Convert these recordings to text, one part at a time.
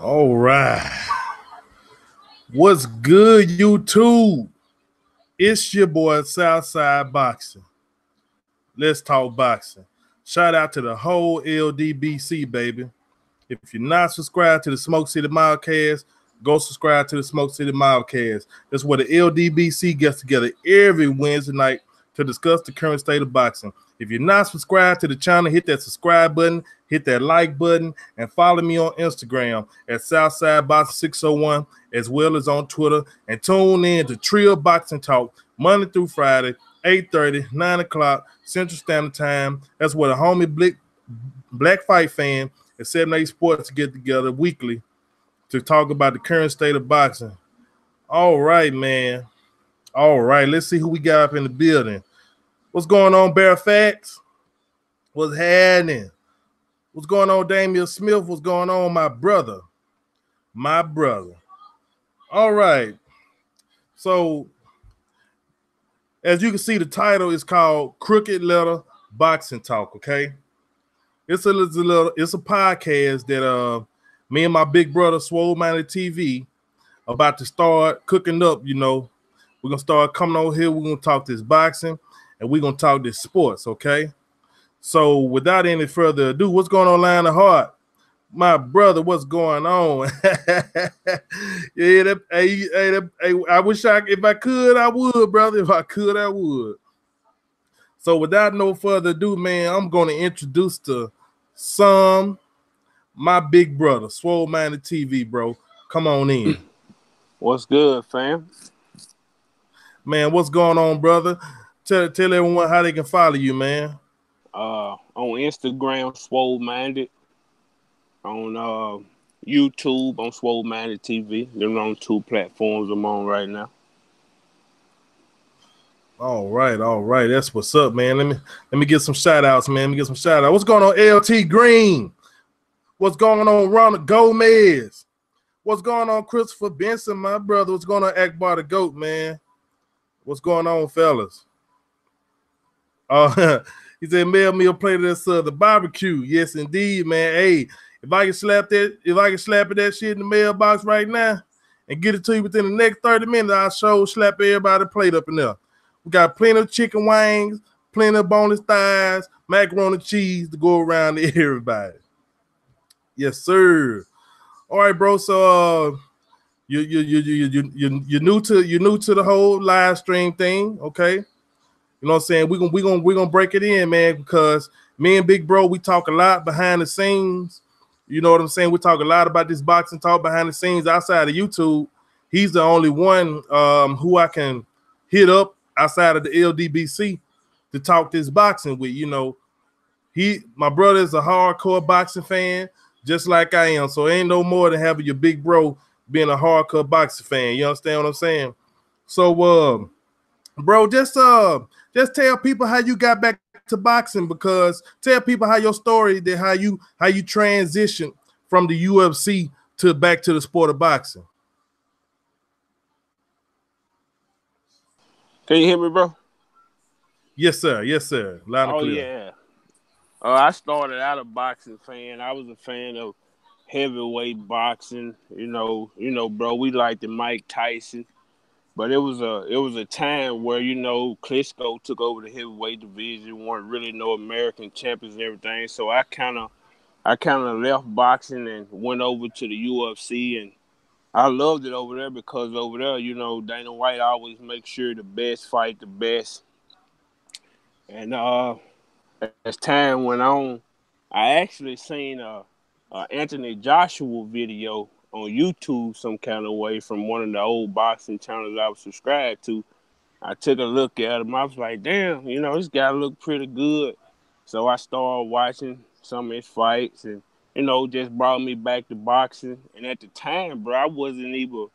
All right. What's good, YouTube? It's your boy Southside Boxing. Let's talk boxing. Shout out to the whole LDBC, baby. If you're not subscribed to the Smoke City Mildcast, go subscribe to the Smoke City Mildcast. That's where the LDBC gets together every Wednesday night to discuss the current state of boxing. If you're not subscribed to the channel, hit that subscribe button, hit that like button, and follow me on Instagram at SouthsideBoxing601, as well as on Twitter. And tune in to Trill Boxing Talk Monday through Friday, 8:30, 9 o'clock Central Standard Time. That's where the homie Black Fight Fan and 7-8 Sports get together weekly to talk about the current state of boxing. All right, man. All right, let's see who we got up in the building. What's going on, Bear Facts? What's happening? What's going on, Damian Smith? What's going on, my brother? My brother. All right. So, as you can see, the title is called Crooked Letter Boxing Talk, okay? It's a podcast that me and my big brother Swole MindedTV about to start cooking up. You know, we're gonna start coming over here. We're gonna talk this boxing and we're gonna talk this sports, okay? So without any further ado, what's going on, Line of Heart? My brother, what's going on? Yeah, I wish if I could, I would, brother. If I could, I would. So without no further ado, man, I'm going to introduce to my big brother, Swole MindedTV, bro. Come on in. What's good, fam? Man, what's going on, brother? Tell everyone how they can follow you, man. On Instagram, Swole Minded. On YouTube, on Swole MindedTV. They're on 2 platforms I'm on right now. All right. That's what's up, man. Let me get some shout outs, man. Let me get some shout outs. What's going on, LT Green? What's going on, Ronald Gomez? What's going on, Christopher Benson, my brother? What's going on, Akbar the Goat, man? What's going on, fellas? He said, mail me a plate of this the barbecue. Yes, indeed, man. Hey, if I can slap that shit in the mailbox right now and get it to you within the next 30 minutes, I'll slap everybody a plate up in there. We got plenty of chicken wings, plenty of boneless thighs, macaroni and cheese to go around to everybody. Yes, sir. All right, bro. So you're new to the whole live stream thing, okay? You know what I'm saying? We're gonna break it in, man, because me and Big Bro, we talk a lot behind the scenes. You know what I'm saying? We talk a lot about this boxing talk behind the scenes outside of YouTube. He's the only one who I can hit up outside of the LDBC to talk this boxing with. You know, my brother is a hardcore boxing fan, just like I am. So ain't no more than having your big bro being a hardcore boxing fan. You understand what I'm saying? So, bro, just tell people how you got back to boxing, because tell people how your story, that how you transitioned from the UFC to back to the sport of boxing. Can you hear me, bro? Yes, sir. Yes, sir. Loud and clear. Yeah. I started out a boxing fan. I was a fan of heavyweight boxing. You know, bro. We liked the Mike Tyson, but it was a time where, you know, Klitschko took over the heavyweight division. Weren't really no American champions and everything. So I kind of left boxing and went over to the UFC, and I loved it over there because over there, you know, Dana White always makes sure the best fight the best. And as time went on, I actually seen a Anthony Joshua video on YouTube some kind of way from one of the old boxing channels I was subscribed to. I took a look at him. I was like, damn, you know, this guy looked pretty good. So I started watching some of his fights, and, you know, just brought me back to boxing. And at the time, bro, I wasn't even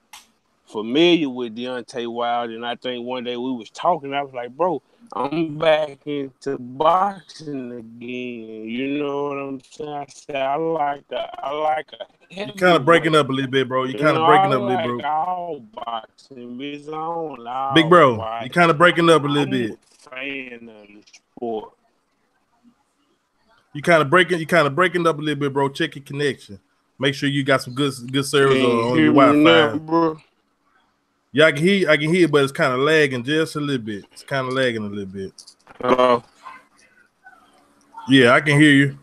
familiar with Deontay Wilder. And I think one day we was talking, I was like, bro, I'm back into boxing again. You know what I'm saying? I said, I like a You kind of breaking up a little bit, bro. You kind of breaking up a little bit, bro. All boxing is on. Big bro, you kind of breaking up a little bit. Fan of the sport. You kind of breaking up a little bit, bro. Check your connection. Make sure you got some good service Can you on hear your me now, Wi-Fi. bro? Yeah, I can hear, but it's kind of lagging just a little bit. It's kind of lagging a little bit. Hello. Yeah, I can hear you.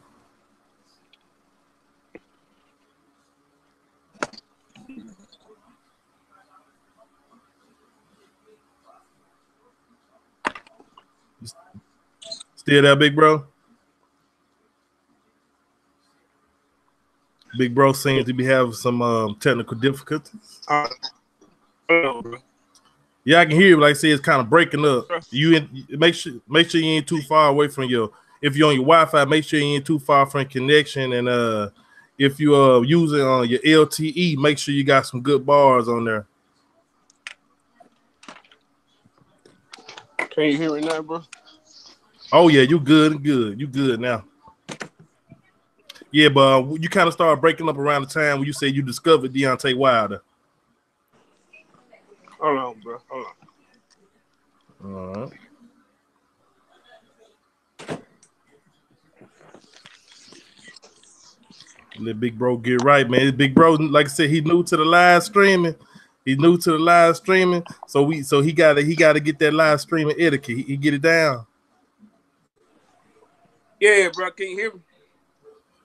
Still there, big bro? Big bro seems to be having some technical difficulties. Hello, bro. Yeah, I can hear you. Like I say, it's kind of breaking up. Make sure you ain't too far away from your. If you're on your Wi-Fi, make sure you ain't too far from connection. And if you are using your LTE, make sure you got some good bars on there. Can you hear me now, bro? Oh yeah, you good. You good now. Yeah, but you kind of started breaking up around the time when you said you discovered Deontay Wilder. Hold on, bro. Hold on. All right. Let big bro get right, man. Big bro, like I said, he new to the live streaming. He's new to the live streaming, so he gotta get that live streaming etiquette. He get it down. Yeah, bro. Can you hear me?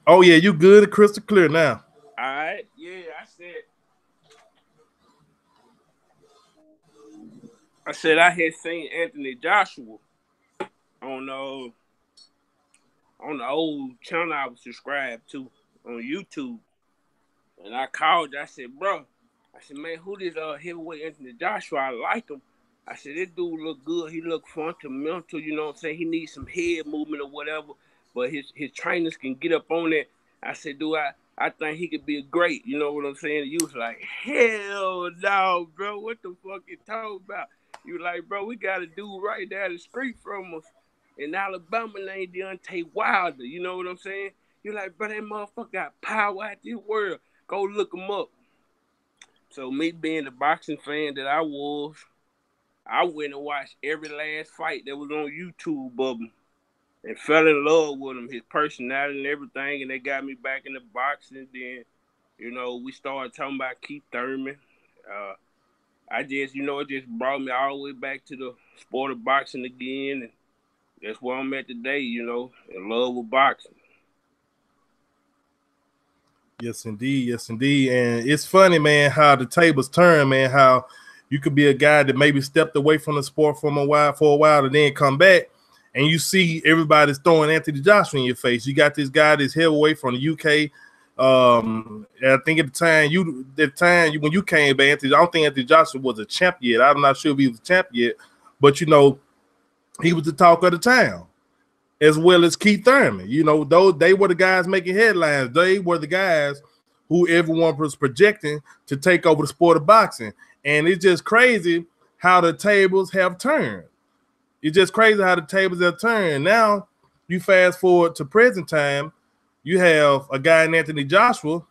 Oh yeah, you good and crystal clear now. All right. Yeah, I said I had seen Anthony Joshua on the old channel I was subscribed to on YouTube, and I called. I said, bro, I said, man, who this heavyweight Anthony Joshua? I like him. I said, this dude look good. He look fundamental. You know what I'm saying? He needs some head movement or whatever, but his trainers can get up on it. I said, dude, I think he could be a great. You know what I'm saying? And you was like, hell no, bro. What the fuck you talking about? You like, bro, we got a dude right down the street from us in Alabama named Deontay Wilder. You know what I'm saying? You're like, bro, that motherfucker got power out this world. Go look him up. So me being the boxing fan that I was, I went and watched every last fight that was on YouTube of him and fell in love with him, his personality and everything, and they got me back in the boxing. Then, you know, we started talking about Keith Thurman. It just brought me all the way back to the sport of boxing again, and that's where I'm at today, you know, in love with boxing. Yes, indeed. And it's funny, man, how the tables turn, man, how you could be a guy that maybe stepped away from the sport for a while and then come back, and you see everybody's throwing Anthony Joshua in your face. You got this guy that's heavyweight from the UK. I think at the time when you came back, I don't think Anthony Joshua was a champ yet. I'm not sure if he was a champ yet, but you know, he was the talk of the town, as well as Keith Thurman. You know, though they were the guys making headlines. They were the guys who everyone was projecting to take over the sport of boxing. And it's just crazy how the tables have turned. It's just crazy how the tables have turned. Now, you fast forward to present time, you have a guy in Anthony Joshua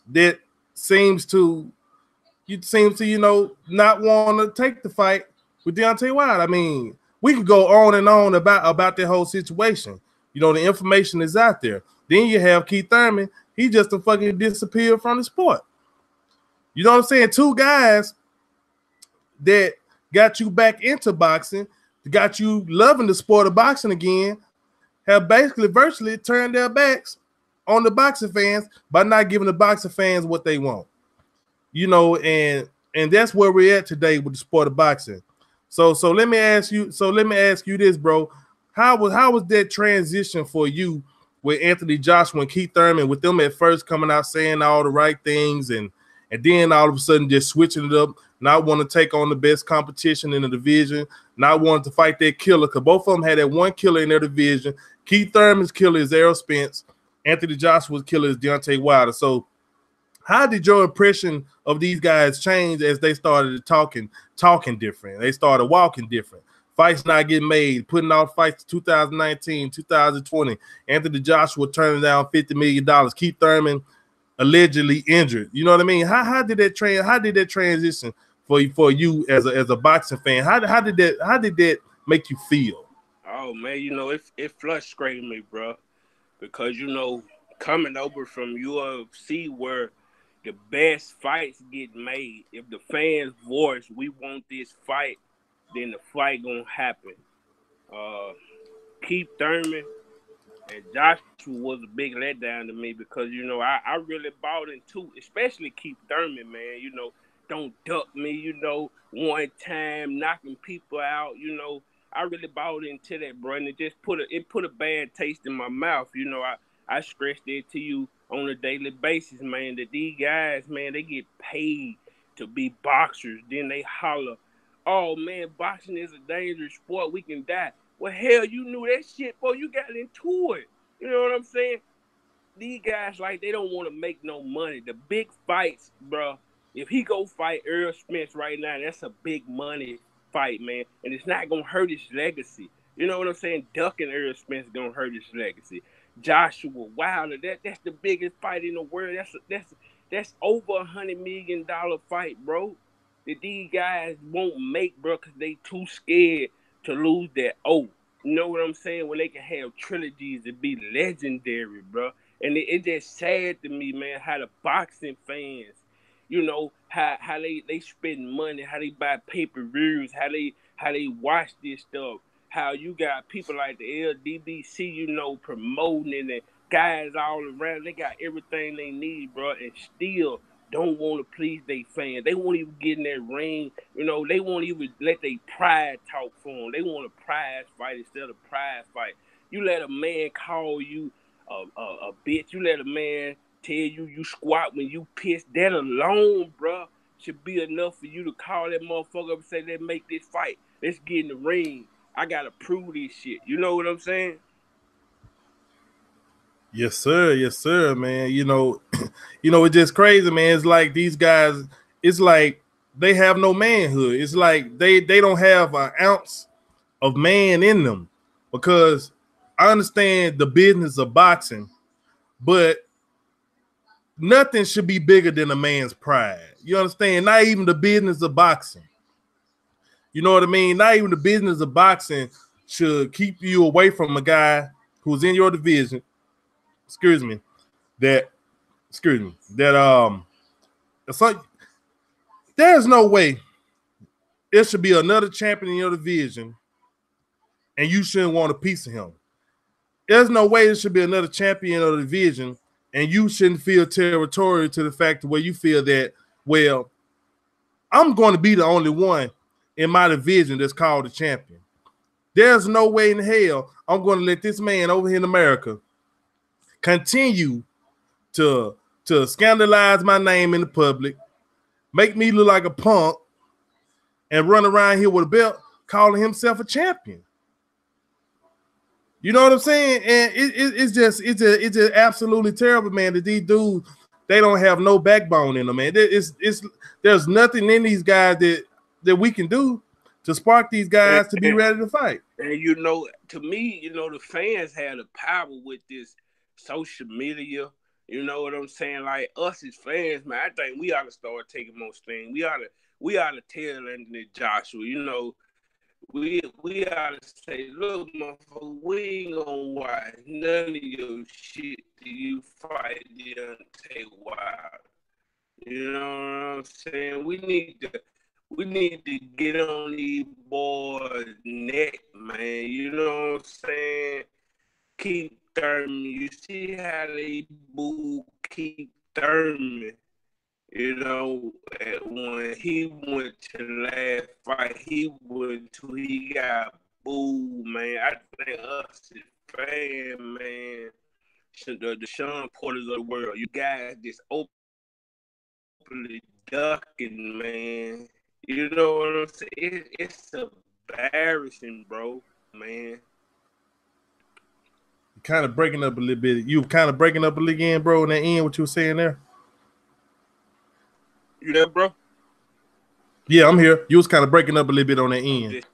that seems to not want to take the fight with Deontay Wilder. I mean, we could go on and on about that whole situation. You know, the information is out there. Then you have Keith Thurman. He just fucking disappeared from the sport. You know what I'm saying? Two guys that got you back into boxing, got you loving the sport of boxing again, have basically virtually turned their backs on the boxing fans by not giving the boxing fans what they want. You know, and that's where we're at today with the sport of boxing. So let me ask you this, bro. How was that transition for you with Anthony Joshua and Keith Thurman, with them at first coming out saying all the right things and then all of a sudden just switching it up, not wanting to take on the best competition in the division, not wanting to fight that killer, because both of them had that one killer in their division. Keith Thurman's killer is Errol Spence. Anthony Joshua's killer is Deontay Wilder. So how did your impression of these guys change as they started talking different? They started walking different. Fights not getting made, putting off fights 2019, 2020. Anthony Joshua turning down $50 million. Keith Thurman allegedly injured. You know what I mean? How did that transition for you as a boxing fan? How did that make you feel? Oh man, you know, it frustrated me, bro, because you know, coming over from UFC where the best fights get made. If the fans voice, we want this fight, then the fight gonna happen. Uh, Keith Thurman and Joshua was a big letdown to me because, I really bought into, especially Keith Thurman, man. Don't duck me, one time knocking people out, I really bought into that, bro, and it put a bad taste in my mouth. I stressed it to you on a daily basis, man, that these guys, man, they get paid to be boxers. Then they holler, "Oh man, boxing is a dangerous sport. We can die." Well, hell, you knew that shit before you got into it. You know what I'm saying? These guys, like, they don't want to make no money. The big fights, bro. If he go fight Earl Spence right now, that's a big money fight, man. And it's not going to hurt his legacy. You know what I'm saying? Ducking Earl Spence going to hurt his legacy. Joshua Wilder, that's the biggest fight in the world. That's over $100 million fight, bro. That these guys won't make, bro, because they too scared to lose that O. You know what I'm saying? When they can have trilogies and be legendary, bro. And it's just sad to me, man, how the boxing fans, how they spend money, how they buy pay-per-views, how they watch this stuff, how you got people like the LDBC, promoting it, and guys all around, they got everything they need, bro, and still don't want to please their fans. They won't even get in that ring. They won't even let their pride talk for them. They want a prize fight instead of prize fight. You let a man call you a bitch. You let a man tell you squat when you piss. That alone, bro, should be enough for you to call that motherfucker up and say, "Let's make this fight. Let's get in the ring. I got to prove this shit." You know what I'm saying? Yes, sir. Yes, sir, man. It's just crazy, man. It's like these guys, it's like they have no manhood. It's like they don't have an ounce of man in them, because I understand the business of boxing, but nothing should be bigger than a man's pride. You understand? Not even the business of boxing. You know what I mean? Not even the business of boxing should keep you away from a guy who's in your division. Excuse me. That it's like there's no way there should be another champion in your division and you shouldn't want a piece of him. There's no way there should be another champion of the division and you shouldn't feel territorial to the fact where you feel that, well, I'm going to be the only one in my division that's called the champion. There's no way in hell I'm going to let this man over here in America continue to scandalize my name in the public, make me look like a punk, and run around here with a belt calling himself a champion. You know what I'm saying? And it's just absolutely terrible, man, that these dudes, they don't have no backbone in them, man. There's nothing in these guys that we can do to spark these guys to be ready to fight. And to me, the fans had the power with this social media. You know what I'm saying? Like, us as fans, man, I think we ought to start taking more things. We ought to tell Anthony Joshua, we ought to say, "Look, motherfucker, we ain't gonna watch none of your shit till you fight Deontay Wilder." You know what I'm saying? We need to get on these boys' neck, man. You know what I'm saying? Keep Thurman. You see how they boo Keith Thurman. When he went to the last fight he got booed, man. I think us as fans, man, the Sean Porters of the world, you guys just openly ducking, man. You know what I'm saying? It's embarrassing, bro, man. Kind of breaking up a little bit. You kind of breaking up a little again, bro, in that end, what you were saying there? You there, bro? Yeah, I'm here. You was kind of breaking up a little bit on that end.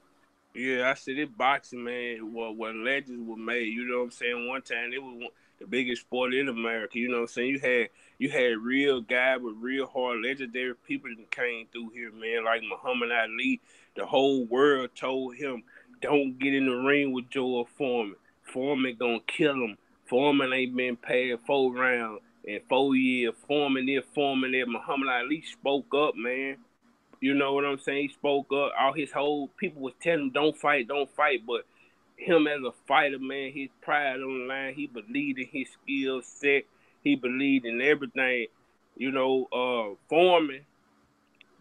Yeah, I said it boxing, man, what legends were made. You know what I'm saying? One time it was the biggest sport in America. You know what I'm saying? You had real guys with real hard legendary people that came through here, man, like Muhammad Ali. The whole world told him, "Don't get in the ring with Joel Foreman. Foreman gonna kill him." Foreman ain't been paid 4 rounds in 4 years. Foreman there. Muhammad Ali spoke up, man. You know what I'm saying? He spoke up. All his whole people was telling him, don't fight. But him as a fighter, man, his pride on the line. He believed in his skill set. He believed in everything. You know, Foreman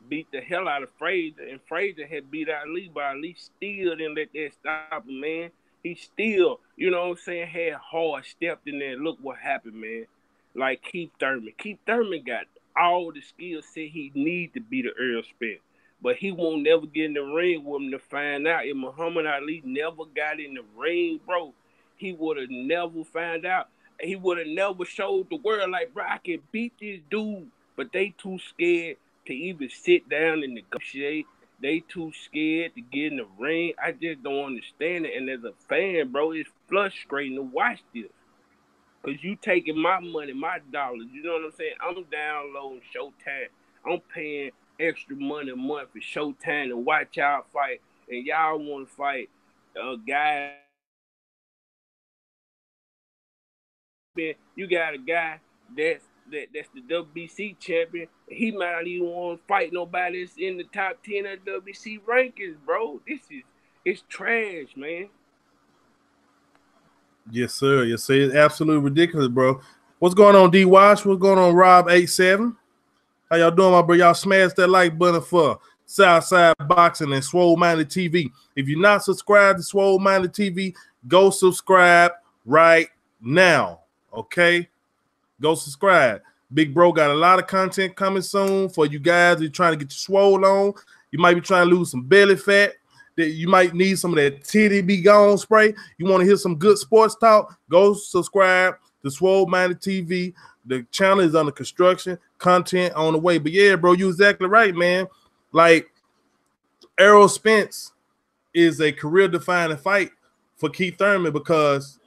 beat the hell out of Frazier, and Frazier had beat Ali, but Ali still didn't let that stop him, man. He still, you know what I'm saying, had hard, stepped in there. Look what happened, man. Like Keith Thurman. Keith Thurman got all the skill set he need to beat the Earl Spence. But he won't never get in the ring with him to find out. If Muhammad Ali never got in the ring, bro, he would have never found out. He would have never showed the world, like, bro, I can beat this dude. But they too scared to even sit down and negotiate. They too scared to get in the ring. I just don't understand it. And as a fan, bro, it's frustrating to watch this. Because you taking my money, my dollars. You know what I'm saying? I'm downloading Showtime. I'm paying extra money a month for Showtime to watch y'all fight. And y'all want to fight a guy. You got a guy that's the WBC champion. He might not even want to fight nobody that's in the top 10 of WBC rankings, bro. It's trash, man. Yes, sir. Yes, sir. It's absolutely ridiculous, bro. What's going on, D Watch? What's going on, Rob87? How y'all doing, my bro? Y'all smash that like button for Southside Boxing and Swole Minded TV. If you're not subscribed to Swole Minded TV, go subscribe right now. Okay? Go subscribe. Big bro got a lot of content coming soon for you guys who are trying to get your swole on. You might be trying to lose some belly fat. That you might need some of that titty be gone spray. You want to hear some good sports talk? Go subscribe to Swole Minded TV. The channel is under construction, content on the way. But yeah, bro, you're exactly right, man. Like Errol Spence is a career-defining fight for Keith Thurman because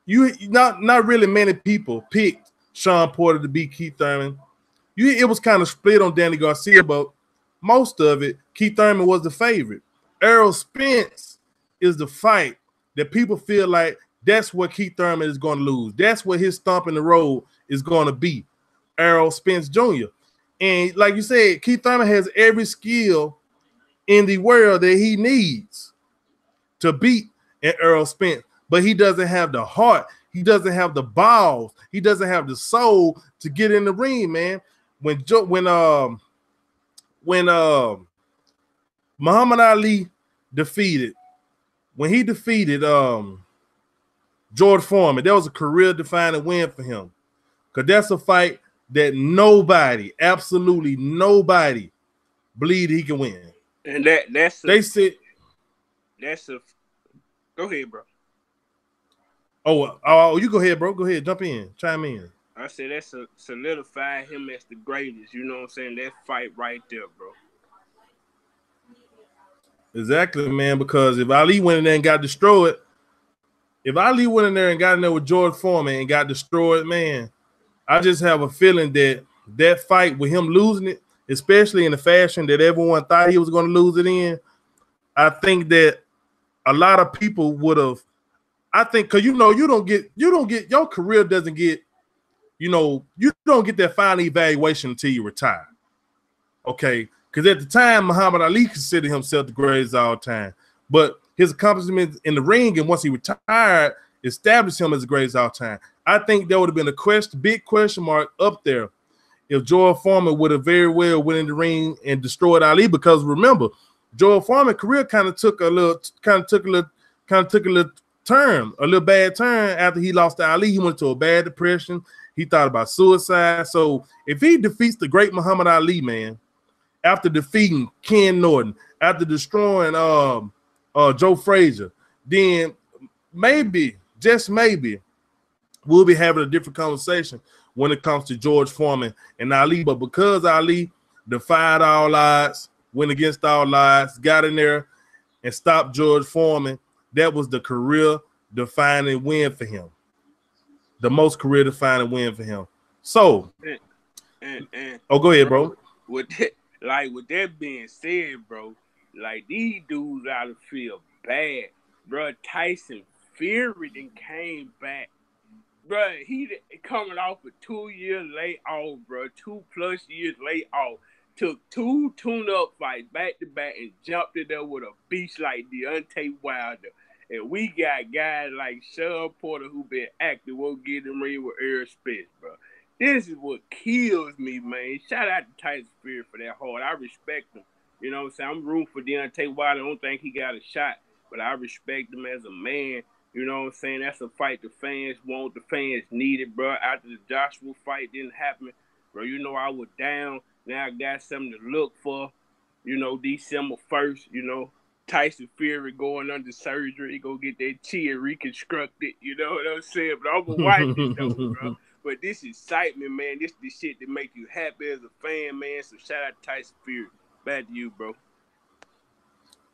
not really many people picked Sean Porter to beat Keith Thurman. It was kind of split on Danny Garcia, but most of it, Keith Thurman was the favorite. Errol Spence is the fight that people feel like that's what Keith Thurman is going to lose. That's what his stomp in the road is going to be, Errol Spence Jr. And like you said, Keith Thurman has every skill in the world that he needs to beat an Errol Spence, but he doesn't have the heart. He doesn't have the balls. He doesn't have the soul to get in the ring, man. When Muhammad Ali defeated George Foreman, that was a career-defining win for him. Because that's a fight that nobody, absolutely nobody, believed he can win. And they said that's a go ahead, bro. Oh, you go ahead, bro. Go ahead, jump in, chime in. I said that's solidified him as the greatest. You know what I'm saying? That fight right there, bro. Exactly, man. Because if Ali went in there and got destroyed, if Ali went in there and got in there with George Foreman and got destroyed, man, I just have a feeling that fight with him losing it, especially in the fashion that everyone thought he was going to lose it in, I think that a lot of people would have. I think because you don't get your career doesn't get, you don't get that final evaluation until you retire. Okay, because at the time Muhammad Ali considered himself the greatest of all time, but his accomplishments in the ring and once he retired established him as the greatest of all time. I think there would have been a big question mark up there if George Foreman would have very well went in the ring and destroyed Ali. Because remember, George Foreman's career kind of took a little turn, a little bad turn after he lost to Ali. He went to a bad depression. He thought about suicide. So if he defeats the great Muhammad Ali, man, after defeating Ken Norton, after destroying Joe Frazier, then maybe, just maybe, we'll be having a different conversation when it comes to George Foreman and Ali. But because Ali defied all odds, went against all odds, got in there and stopped George Foreman, that was the career-defining win for him. The most career-defining win for him. So, go ahead, bro. With that being said, bro, like these dudes out of feel bad, bro. Tyson Fury then came back bro, he coming off a 2 year layoff, bro. 2+ years layoff. Took 2 tune-up fights back to back and jumped in there with a beast like Deontay Wilder. And we got guys like Sean Porter who been active, won't get in the ring with Errol Spence, bro. This is what kills me, man. Shout out to Tyson Fury for that hard. I respect him. You know what I'm saying? I'm rooting for Deontay Wilder. I don't think he got a shot, but I respect him as a man. You know what I'm saying? That's a fight the fans want, the fans need it, bro. After the Joshua fight didn't happen, bro, you know I was down. Now I got something to look for. You know, December 1st, you know, Tyson Fury going under surgery. He gonna get that chin reconstructed. You know what I'm saying? But I'm gonna watch it though, bro. But this excitement, man. This the shit that make you happy as a fan, man. So shout out to Tyson Fury. Back to you, bro.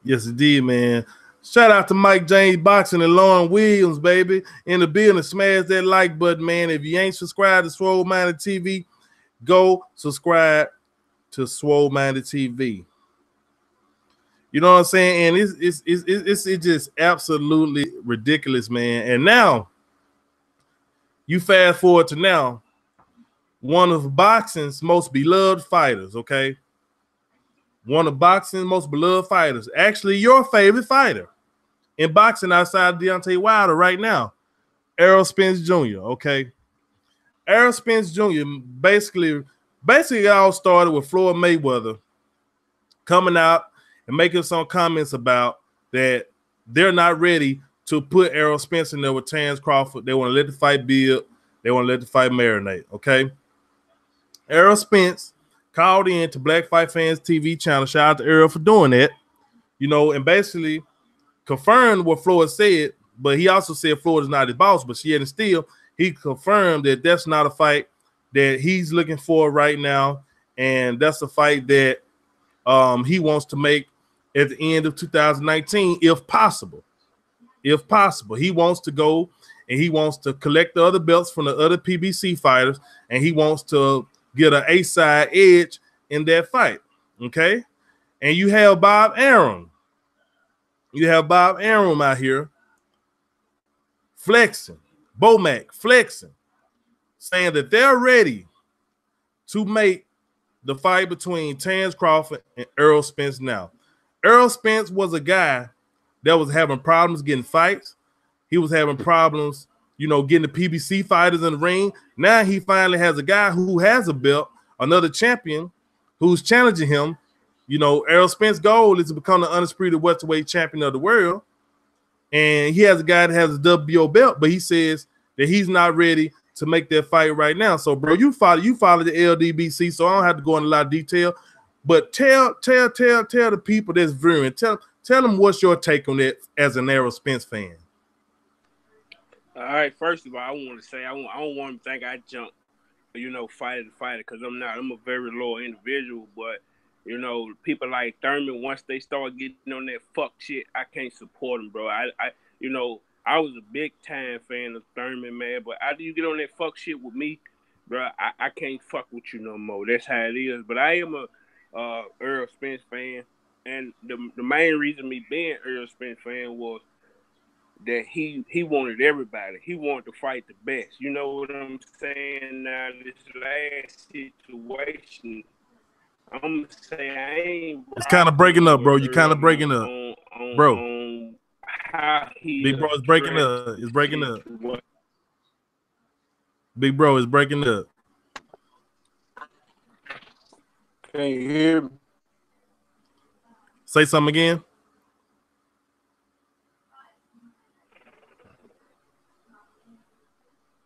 Yes, indeed, man. Shout out to Mike James Boxing and Lauren Williams, baby. In the building, smash that like button, man. If you ain't subscribed to Swole MindedTV, go subscribe to Swole MindedTV. You know what I'm saying? And it's just absolutely ridiculous, man. And now, you fast forward to now, one of boxing's most beloved fighters, okay? One of boxing's most beloved fighters. Actually, your favorite fighter in boxing outside of Deontay Wilder right now, Errol Spence Jr., okay? Errol Spence Jr. basically it all started with Floyd Mayweather coming out and making some comments about that they're not ready to put Errol Spence in there with Terence Crawford. They want to let the fight build. They want to let the fight marinate, okay? Errol Spence called in to Black Fight Fans TV channel. Shout out to Errol for doing that, you know, and basically confirmed what Floyd said, but he also said Floyd is not his boss, but yet and still, he confirmed that that's not a fight that he's looking for right now, and that's a fight that he wants to make at the end of 2019, if possible. If possible. He wants to go and he wants to collect the other belts from the other PBC fighters, and he wants to get an A-side edge in that fight, okay? And you have Bob Arum. You have Bob Arum out here flexing, Bomac flexing, saying that they're ready to make the fight between Terence Crawford and Errol Spence now. Errol Spence was a guy that was having problems getting fights. He was having problems, you know, getting the PBC fighters in the ring. Now he finally has a guy who has a belt, another champion, who's challenging him. You know, Errol Spence's goal is to become the undisputed welterweight champion of the world. And he has a guy that has a WBO belt, but he says that he's not ready to make that fight right now. So, bro, you follow the LDBC, so I don't have to go into a lot of detail. But tell the people that's viewing, tell them what's your take on that as an Errol Spence fan. All right, first of all, I want to say I don't want to think I jump, you know, fighter to fighter, because I'm not. I'm a very loyal individual, but you know, people like Thurman, once they start getting on that fuck shit, I can't support them, bro. You know, I was a big time fan of Thurman, man, but after you get on that fuck shit with me, bro, I can't fuck with you no more. That's how it is. But I am a Errol Spence fan, and the main reason me being Errol Spence fan was that he wanted everybody. He wanted to fight the best. You know what I'm saying? Now, this last situation, I'm saying I ain't. It's kind of breaking up, bro. You're kind of breaking up, bro. On how he Big bro, it's breaking up. It's breaking up. Big bro, it's breaking up. Can you hear me? Say something again.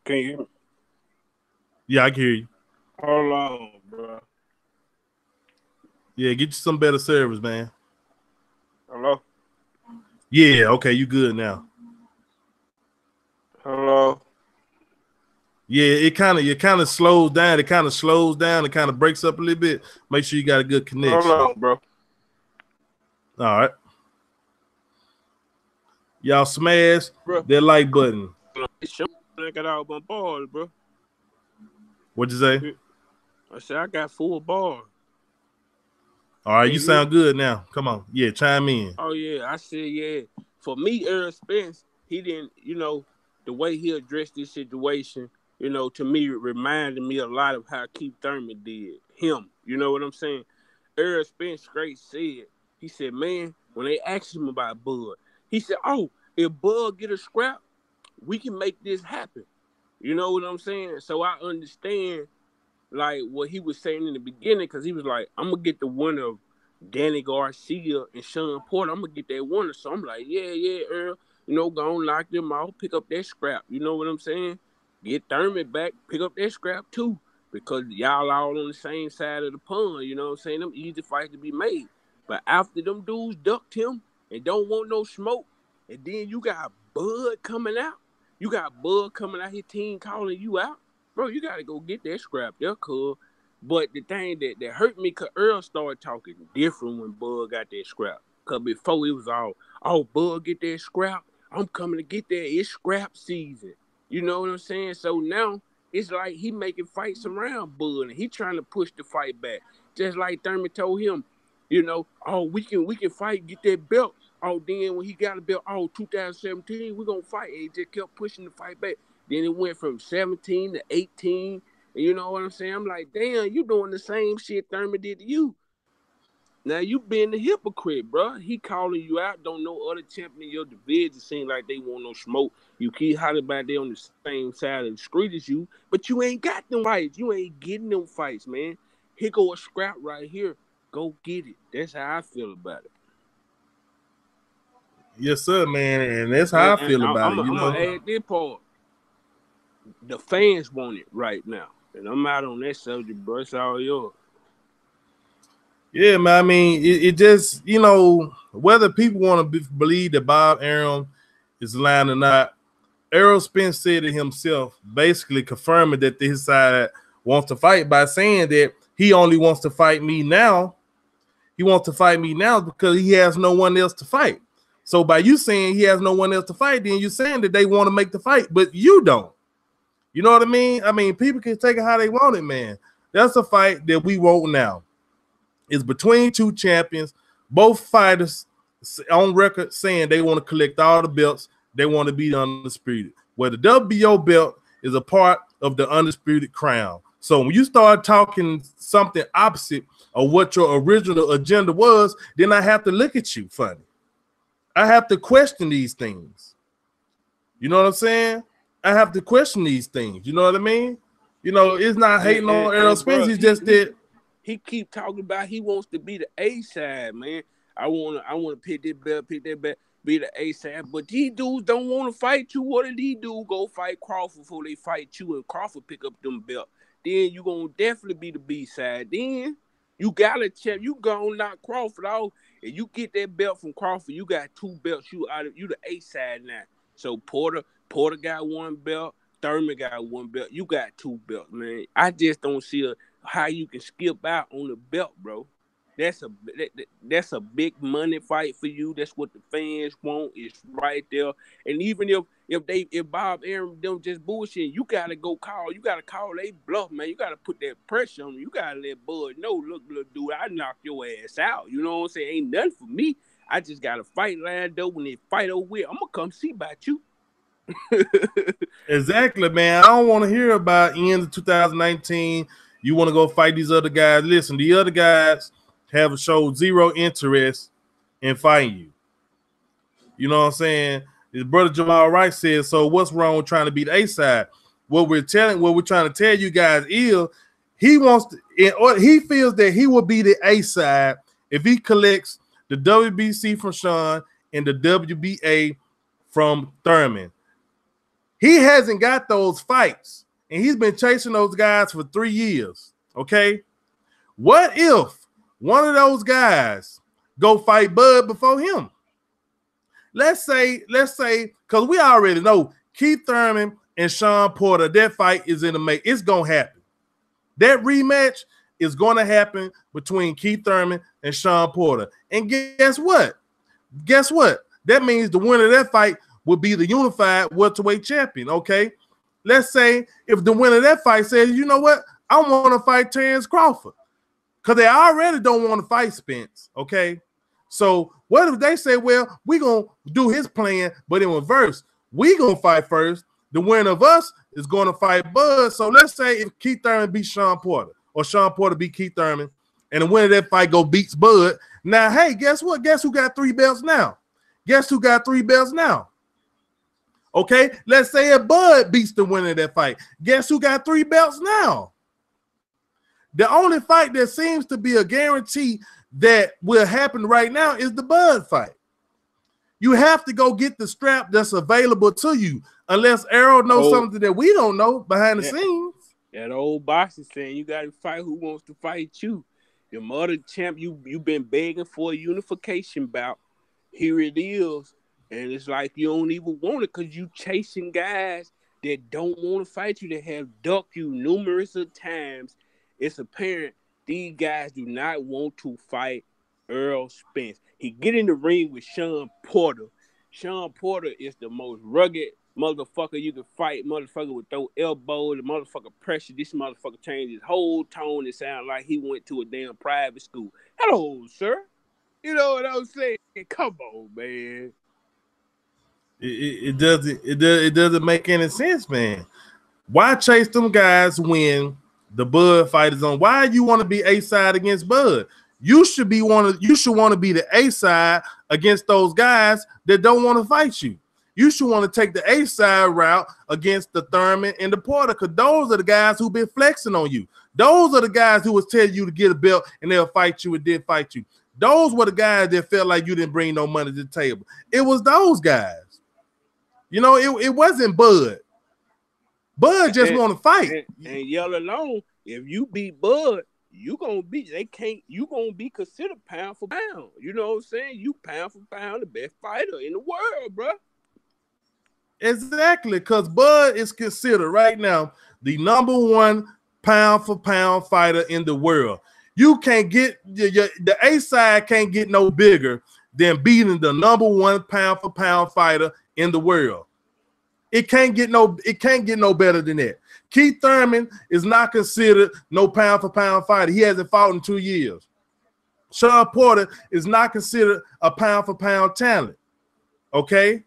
Can you hear me? Yeah, I can hear you. Hold on, bro. Yeah, get you some better service, man. Hello? Yeah, okay, you good now. Hello? Yeah, it kind of slows down. It kind of slows down. It kind of breaks up a little bit. Make sure you got a good connection. Hold on, bro. All right. Y'all smash that like button. I got all my bars, bro. What'd you say? I said I got 4 bars. All right, you sound good now. Come on. Yeah, chime in. Oh, yeah. I said, yeah. For me, Errol Spence, he didn't, you know, the way he addressed this situation, you know, to me, it reminded me a lot of how Keith Thurman did him. You know what I'm saying? Earl Spence straight said, he said, man, when they asked him about Bud, he said, oh, if Bud get a scrap, we can make this happen. You know what I'm saying? So I understand like what he was saying in the beginning, because he was like, I'm gonna get the winner of Danny Garcia and Sean Porter. I'm gonna get that winner. So I'm like, yeah, Earl, you know, go on, knock them out, pick up that scrap. You know what I'm saying? Get Thurman back, pick up that scrap too. Because y'all all on the same side of the pond, you know what I'm saying? Them easy fights to be made. But after them dudes ducked him and don't want no smoke, and then you got Bud coming out. You got Bud coming out, his team calling you out. Bro, you got to go get that scrap there, cuz. But the thing that hurt me, because Earl started talking different when Bud got that scrap. Because before it was all, oh, Bud get that scrap. I'm coming to get that. It's scrap season. You know what I'm saying? So now it's like he making fights around Bud, and he trying to push the fight back. Just like Thurman told him, you know, oh, we can fight, get that belt. Oh, then when he got a belt, 2017, we're going to fight. And he just kept pushing the fight back. Then it went from 17 to 18. And you know what I'm saying? I'm like, damn, you doing the same shit Thurman did to you. Now, you being the hypocrite, bro. He calling you out. Don't know other champion in your division. Seem like they want no smoke. You keep hollering about they on the same side of the street as you. But you ain't got them fights. You ain't getting them fights, man. Here go a scrap right here. Go get it. That's how I feel about it. Yes, sir, man. And that's how I feel about it. I'm going to add this part. The fans want it right now. And I'm out on that subject, bro. It's all yours. Yeah, man. I mean, it just, you know, whether people want to believe that Bob Arum is lying or not, Errol Spence said it himself, basically confirming that his side wants to fight by saying that he only wants to fight me now. He wants to fight me now because he has no one else to fight. So by you saying he has no one else to fight, then you're saying that they want to make the fight, but you don't. You know what I mean? I mean, people can take it how they want it, man. That's a fight that we want now. It's between two champions, both fighters on record saying they want to collect all the belts. They want to be undisputed. Where the WBO belt is a part of the undisputed crown. So when you start talking something opposite of what your original agenda was, then I have to look at you funny. I have to question these things. You know what I'm saying? I have to question these things. You know what I mean? You know, it's not hating on Errol Spence. It's just that he keep talking about he wants to be the A side, man. I wanna pick that belt, be the A side. But these dudes don't want to fight you. What did he do? Go fight Crawford before they fight you, and Crawford pick up them belt. Then you gonna definitely be the B side. Then you got a champ. You gonna knock Crawford off, and you get that belt from Crawford. You got two belts. You the A side now. So Porter got one belt. Thurman got one belt. You got two belts, man. I just don't see how you can skip out on the belt, bro. That's a big money fight for you. That's what the fans want. It's right there. And even if Bob Arum don't just bullshit, you gotta call they bluff, man. You gotta put that pressure on them. You gotta let Bud know, look, dude, I knocked your ass out. You know what I'm saying? Ain't nothing for me. I just got a fight lined up. When they fight over with, I'm gonna come see about you. Exactly, man. I don't want to hear about end of 2019. You want to go fight these other guys. Listen, the other guys have showed zero interest in fighting you. You know what I'm saying? His brother Jamal Wright says, so what's wrong with trying to be the A side? What we're trying to tell you guys is he feels that he will be the A side if he collects the WBC from Sean and the WBA from Thurman. He hasn't got those fights, and he's been chasing those guys for 3 years, okay? What if one of those guys go fight Bud before him? Let's say, because we already know Keith Thurman and Sean Porter, that fight is in the make. It's going to happen. That rematch is going to happen between Keith Thurman and Sean Porter. And guess what? That means the winner of that fight will be the unified welterweight champion, okay? Let's say if the winner of that fight says, you know what? I want to fight Terrence Crawford because they already don't want to fight Spence, okay? So what if they say, well, we're going to do his plan, but in reverse. We're going to fight first, The winner of us is going to fight Bud. So let's say if Keith Thurman beats Sean Porter, or Sean Porter beat Keith Thurman, and the winner of that fight beats Bud. Now, hey, guess what? Guess who got 3 belts now? Guess who got 3 belts now? Okay, let's say if Bud beats the winner of that fight. Guess who got 3 belts now? The only fight that seems to be a guarantee that will happen right now is the Bud fight. You have to go get the strap that's available to you, unless Errol knows something that we don't know behind the scenes. That old boxing saying, you got to fight who wants to fight you. Your mother champ, you've been begging for a unification bout. Here it is. And it's like you don't even want it because you chasing guys that don't want to fight you, that have ducked you numerous of times. It's apparent these guys do not want to fight Errol Spence. He get in the ring with Sean Porter. Sean Porter is the most rugged motherfucker you can fight. Motherfucker would throw elbows, the motherfucker pressure. This motherfucker changed his whole tone. It sounded like he went to a damn private school. Hello, sir. You know what I'm saying? Come on, man. It doesn't make any sense, man. Why chase them guys when the Bud fight is on? Why you want to be A side against Bud? You should want to be the A side against those guys that don't want to fight you. You should want to take the A side route against the Thurman and the Porter, because those are the guys who've been flexing on you. Those are the guys who was telling you to get a belt and they'll fight you and didn't fight you. Those were the guys that felt like you didn't bring no money to the table. It was those guys. You know, it wasn't Bud. Bud just want to fight. And yell alone, if you beat Bud, you gonna be considered pound for pound. You know what I'm saying? You pound for pound the best fighter in the world, bro. Exactly, because Bud is considered right now the #1 pound for pound fighter in the world. You can't get the A side can't get no bigger than beating the #1 pound for pound fighter in the world. It can't get no better than that. Keith Thurman is not considered no pound for pound fighter. He hasn't fought in 2 years. Sean Porter is not considered a pound for pound talent. Okay?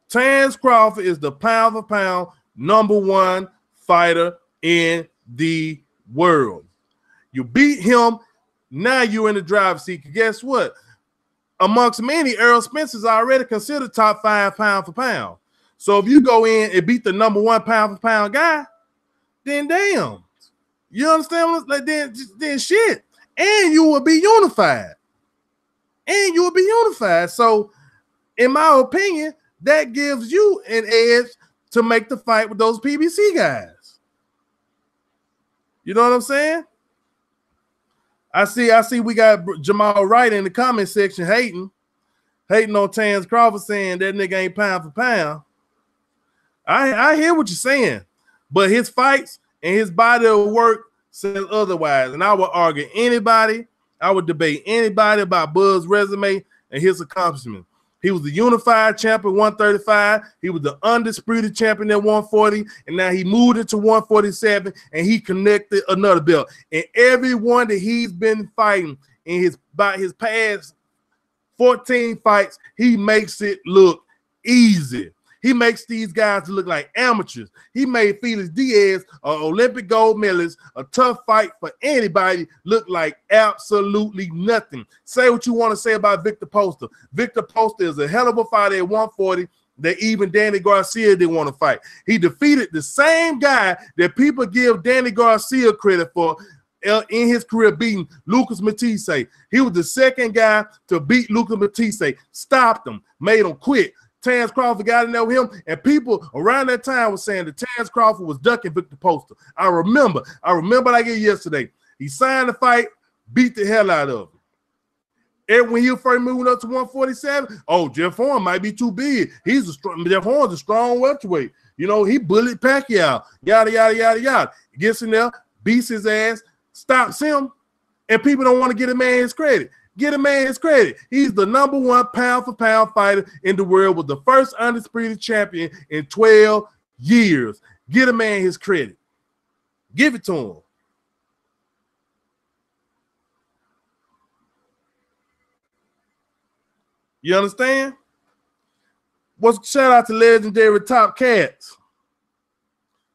Terence Crawford is the pound for pound #1 fighter in the world. You beat him, now you're in the driver's seat. Guess what? Amongst many, Errol Spence is already considered top 5 pound for pound. So if you go in and beat the #1 pound for pound guy, then damn. You understand? Like then shit. And you will be unified. So in my opinion, that gives you an edge to make the fight with those PBC guys. You know what I'm saying? I see we got Jamal Wright in the comment section hating on Terence Crawford, saying that nigga ain't pound for pound. I hear what you're saying, but his fights and his body of work says otherwise. And I would argue I would debate anybody about Bud's resume and his accomplishments. He was the unified champion 135. He was the undisputed champion at 140, and now he moved into 147, and he connected another belt. And everyone that he's been fighting in his past 14 fights, he makes it look easy. He makes these guys look like amateurs. He made Felix Diaz, an Olympic gold medalist, a tough fight for anybody, look like absolutely nothing. Say what you want to say about Victor Poster. Victor Poster is a hell of a fighter at 140 that even Danny Garcia didn't want to fight. He defeated the same guy that people give Danny Garcia credit for in his career, beating Lucas Matisse. He was the second guy to beat Lucas Matisse, stopped him, made him quit. Terence Crawford got in there with him, and people around that time was saying that Terence Crawford was ducking Victor Poster. I remember like it yesterday. He signed the fight, beat the hell out of him. And when he first moved up to 147, Jeff Horn might be too big. Jeff Horn's a strong welterweight. You know, he bullied Pacquiao, yada, yada, yada, yada. Gets in there, beats his ass, stops him, and people don't want to get a man his credit. Get a man his credit. He's the #1 pound for pound fighter in the world, with the first undisputed champion in 12 years. Get a man his credit. Give it to him. You understand? Shout out to legendary Top Cats.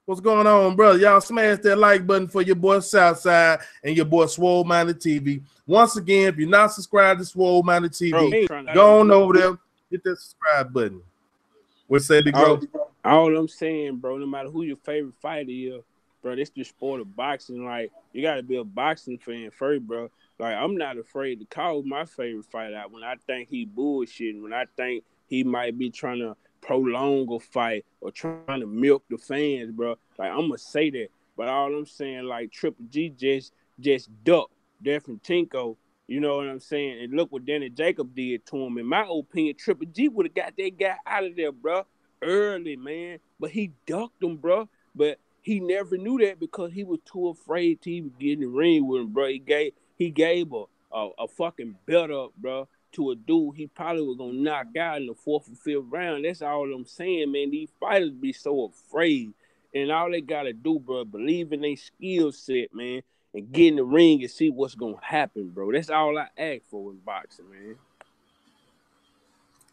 What's going on, brother? Y'all smash that like button for your boy Southside and your boy Swole MindedTV. Once again, if you're not subscribed to Swole MindedTV, go on over there, hit that subscribe button. What say, big bro? All I'm saying, bro, no matter who your favorite fighter is, bro, this the sport of boxing. Like, you got to be a boxing fan first, bro. Like, I'm not afraid to call my favorite fighter out when I think he bullshitting, when I think he might be trying to prolong a fight or trying to milk the fans, bro. Like, I'm gonna say that, but all I'm saying, like, Triple G just ducked Tinko. You know what I'm saying? And look what Danny Jacob did to him. In my opinion, Triple G would have got that guy out of there, bro, early, man. But he ducked him, bro. But he never knew that because he was too afraid to even get in the ring with him, bro. He gave a fucking belt up, bro, to a dude he probably was gonna knock out in the 4th or 5th round. That's all I'm saying, man. These fighters be so afraid, and all they gotta do, bro, believe in their skill set, man, and get in the ring and see what's gonna happen, bro. That's all I ask for in boxing, man.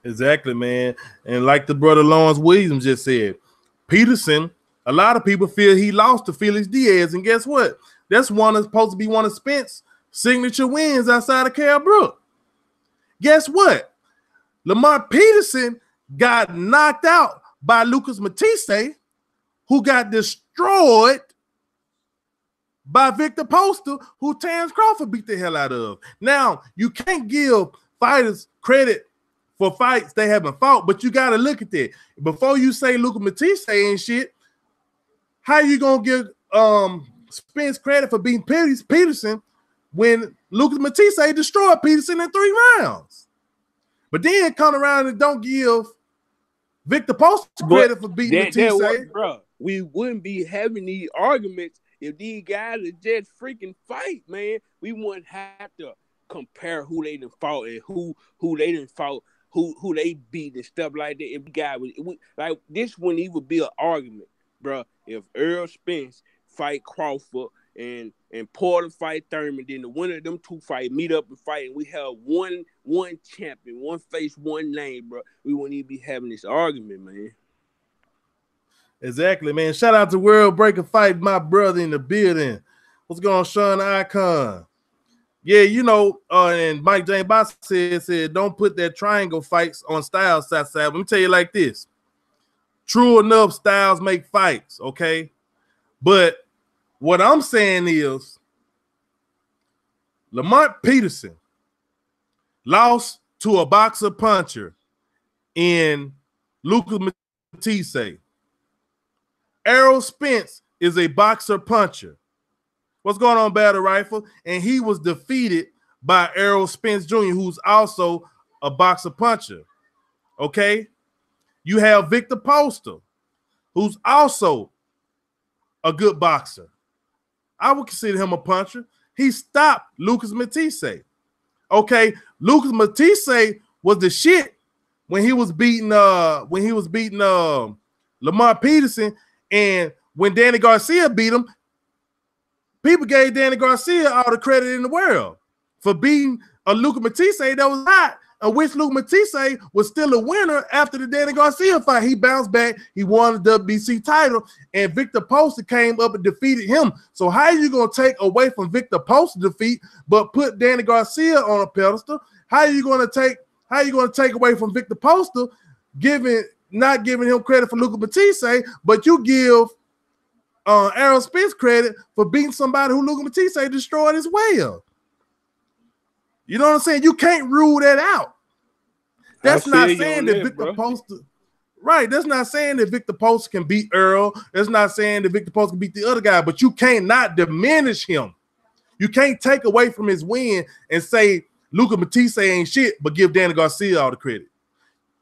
Exactly, man. And like the brother Lawrence Williams just said, Peterson, a lot of people feel he lost to Felix Diaz, and guess what? That's supposed to be one of Spence's signature wins outside of Kell Brook. Guess what? Lamont Peterson got knocked out by Lucas Matisse, who got destroyed by Victor Poster, who Terrence Crawford beat the hell out of. Now, you can't give fighters credit for fights they haven't fought, but you got to look at that. Before you say Lucas Matisse ain't shit, how you going to give Spence credit for beating Peterson when Lucas Matisse destroyed Peterson in 3 rounds? But then come around and don't give Victor Poster credit for beating Matisse. Bro, we wouldn't be having these arguments if these guys are just freaking fight, man. We wouldn't have to compare who they done fought and who they done fought, who they beat and stuff like that. If guy like this wouldn't even be an argument, bro. If Earl Spence fight Crawford and Porter fight Thurman, then the winner of them 2 fight meet up and fight, and we have one champion, one face, one name, bro. We wouldn't even be having this argument, man. Exactly, man. Shout out to World Breaker Fight, my brother in the building. What's going on, Sean Icon? Yeah, you know, and Mike James Boss said, don't put that triangle fights on Styles outside. Let me tell you like this. True enough, Styles make fights, okay? But what I'm saying is Lamont Peterson lost to a boxer puncher in Lucas Matisse. Errol Spence is a boxer puncher. What's going on, Battle Rifle? And he was defeated by Errol Spence Jr., who's also a boxer puncher. Okay? You have Victor Poster, who's also a good boxer. I would consider him a puncher. He stopped Lucas Matisse. Okay, Lucas Matisse was the shit when he was beating Lamont Peterson, and when Danny Garcia beat him, people gave Danny Garcia all the credit in the world for beating a Lucas Matisse that was hot, and which Lucas Matisse was still a winner after the Danny Garcia fight. He bounced back, he won the WBC title, and Victor Poster came up and defeated him. So how are you going to take away from Victor Poster's defeat but put Danny Garcia on a pedestal? How are you going to take away from Victor Poster, not giving him credit for Lucas Matisse, but you give Errol Spence credit for beating somebody who Lucas Matisse destroyed as well? You know what I'm saying? You can't rule that out. That's not saying that Victor Poster, right? That's not saying that Victor Poster can beat Earl. That's not saying that Victor Poster can beat the other guy, but you can't not diminish him. You can't take away from his win and say Lucas Matisse ain't shit, but give Danny Garcia all the credit.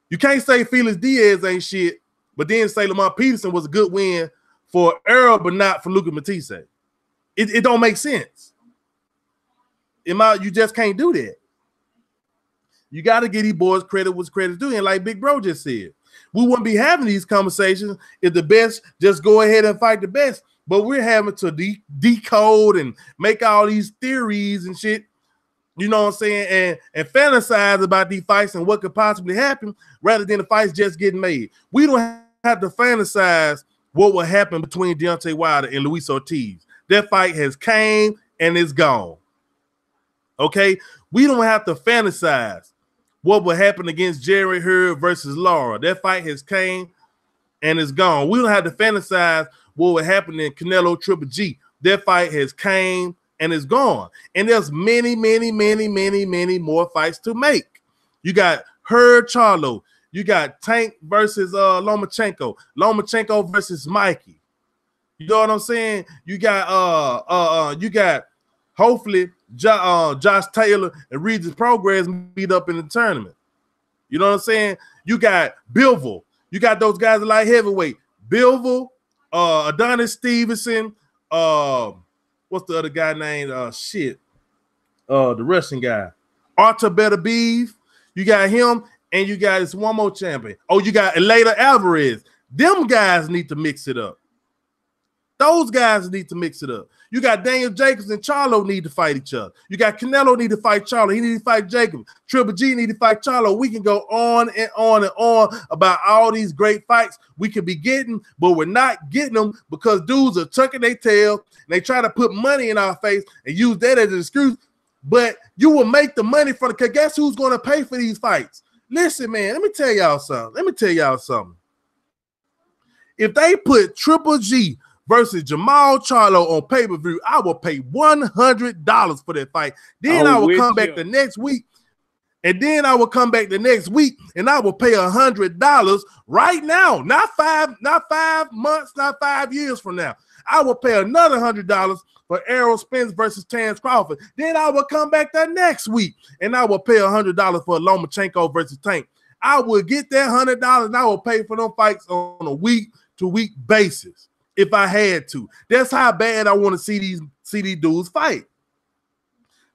You can't say Felix Diaz ain't shit, but then say Lamont Peterson was a good win for Earl, but not for Lucas Matisse. It don't make sense. You just can't do that. You got to give these boys credit what's credit's due. And like Big Bro just said, we wouldn't be having these conversations if the best just go ahead and fight the best. But we're having to decode and make all these theories and shit You know what I'm saying? And fantasize about these fights and what could possibly happen rather than the fights just getting made. We don't have to fantasize what will happen between Deontay Wilder and Luis Ortiz. That fight has came and it's gone. Okay? We don't have to fantasize what will happen against Jerry Hurd versus Lara. That fight has came and it's gone. We don't have to fantasize what will happen in Canelo Triple G. That fight has came and it's gone. And there's many more fights to make. You got Hurd Charlo. You got Tank versus Lomachenko. Lomachenko versus Mikey. You know what I'm saying? You got hopefully Josh Taylor and Regis Progress meet up in the tournament. You know what I'm saying? You got Bivol. You got those guys that like heavyweight. Bivol, Adonis Stevenson, what's the other guy named? The Russian guy. Artur Beterbiev. You got him, and you got this one more champion. Oh, you got Elayda Alvarez. Them guys need to mix it up. Those guys need to mix it up. You got Daniel Jacobs and Charlo need to fight each other. You got Canelo need to fight Charlo. He need to fight Jacobs. Triple G need to fight Charlo. We can go on and on and on about all these great fights we could be getting, but we're not getting them because dudes are tucking their tail and they try to put money in our face and use that as an excuse. But you will make the money from because guess who's going to pay for these fights? Listen, man, let me tell y'all something. If they put Triple G versus Jamal Charlo on pay-per-view, I will pay $100 for that fight. Then I will come back the next week. And then I will come back the next week and I will pay $100 right now. Not 5 months, not 5 years from now. I will pay another $100 for Errol Spence versus Terrence Crawford. Then I will come back the next week and I will pay $100 for Lomachenko versus Tank. I will get that $100 and I will pay for them fights on a week-to-week basis if I had to. That's how bad I want to see these dudes fight.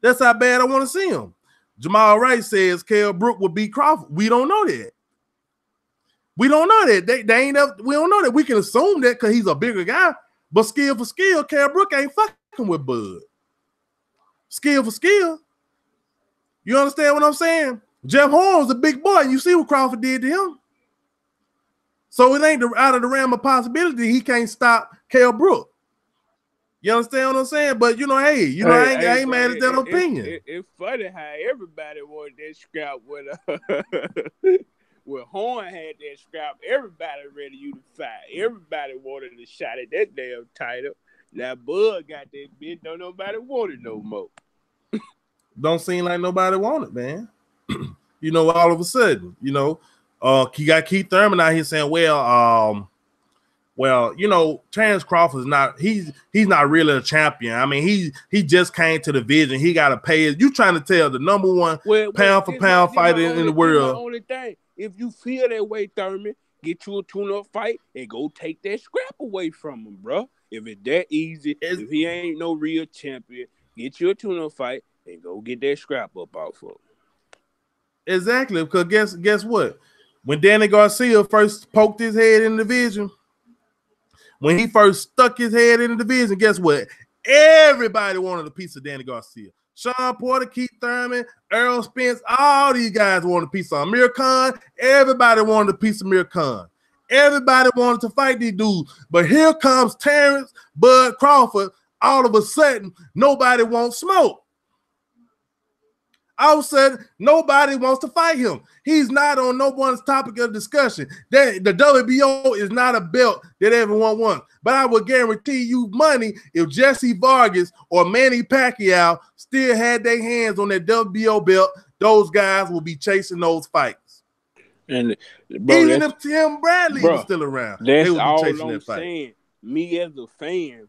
That's how bad I want to see them. Jamal Wright says Kell Brook will beat Crawford. We don't know that. We don't know that. They ain't up. We don't know that. We can assume that because he's a bigger guy. But skill for skill, Kell Brook ain't fucking with Bud. Skill for skill. You understand what I'm saying? Jeff Horn's a big boy. You see what Crawford did to him. So it ain't out of the realm of possibility he can't stop Kell Brook. You understand what I'm saying? But, I ain't mad at that opinion. It's funny how everybody wanted that scrap with when Horn had that scrap. Everybody ready to fight. Everybody wanted a shot at that damn title. Now Bud got that bitch. Don't nobody want it no more. Don't seem like nobody want it, man. All of a sudden, you got Keith Thurman out here saying, Terrence Crawford is not. He's not really a champion. I mean, he just came to the division. He got to pay it. You trying to tell the number one pound for pound fighter in the world? The only thing, if you feel that way, Thurman, get you a tune-up fight and go take that scrap away from him, bro. If it's that easy, if he ain't no real champion, get you a tune-up fight and go get that scrap up off of him. Exactly, because guess what? When Danny Garcia first poked his head in the division, when he first stuck his head in the division, guess what? Everybody wanted a piece of Danny Garcia. Sean Porter, Keith Thurman, Errol Spence, all these guys wanted a piece of Amir Khan. Everybody wanted a piece of Amir Khan. Everybody wanted to fight these dudes. But here comes Terrence Bud Crawford. All of a sudden, nobody wants smoke. All of a sudden, nobody wants to fight him. He's not on no one's topic of discussion. The WBO is not a belt that everyone wants. But I will guarantee you money if Jesse Vargas or Manny Pacquiao still had their hands on that WBO belt, those guys will be chasing those fights. And bro, even if Tim Bradley was still around, that's all I'm saying. Me as a fan,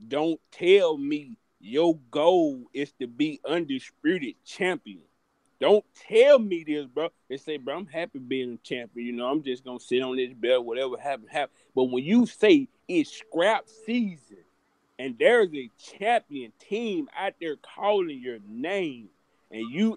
don't tell me your goal is to be undisputed champion. Don't tell me this, bro. They say, bro, I'm happy being a champion. I'm just going to sit on this belt, whatever happen. But when you say it's scrap season and there's a champion team out there calling your name and you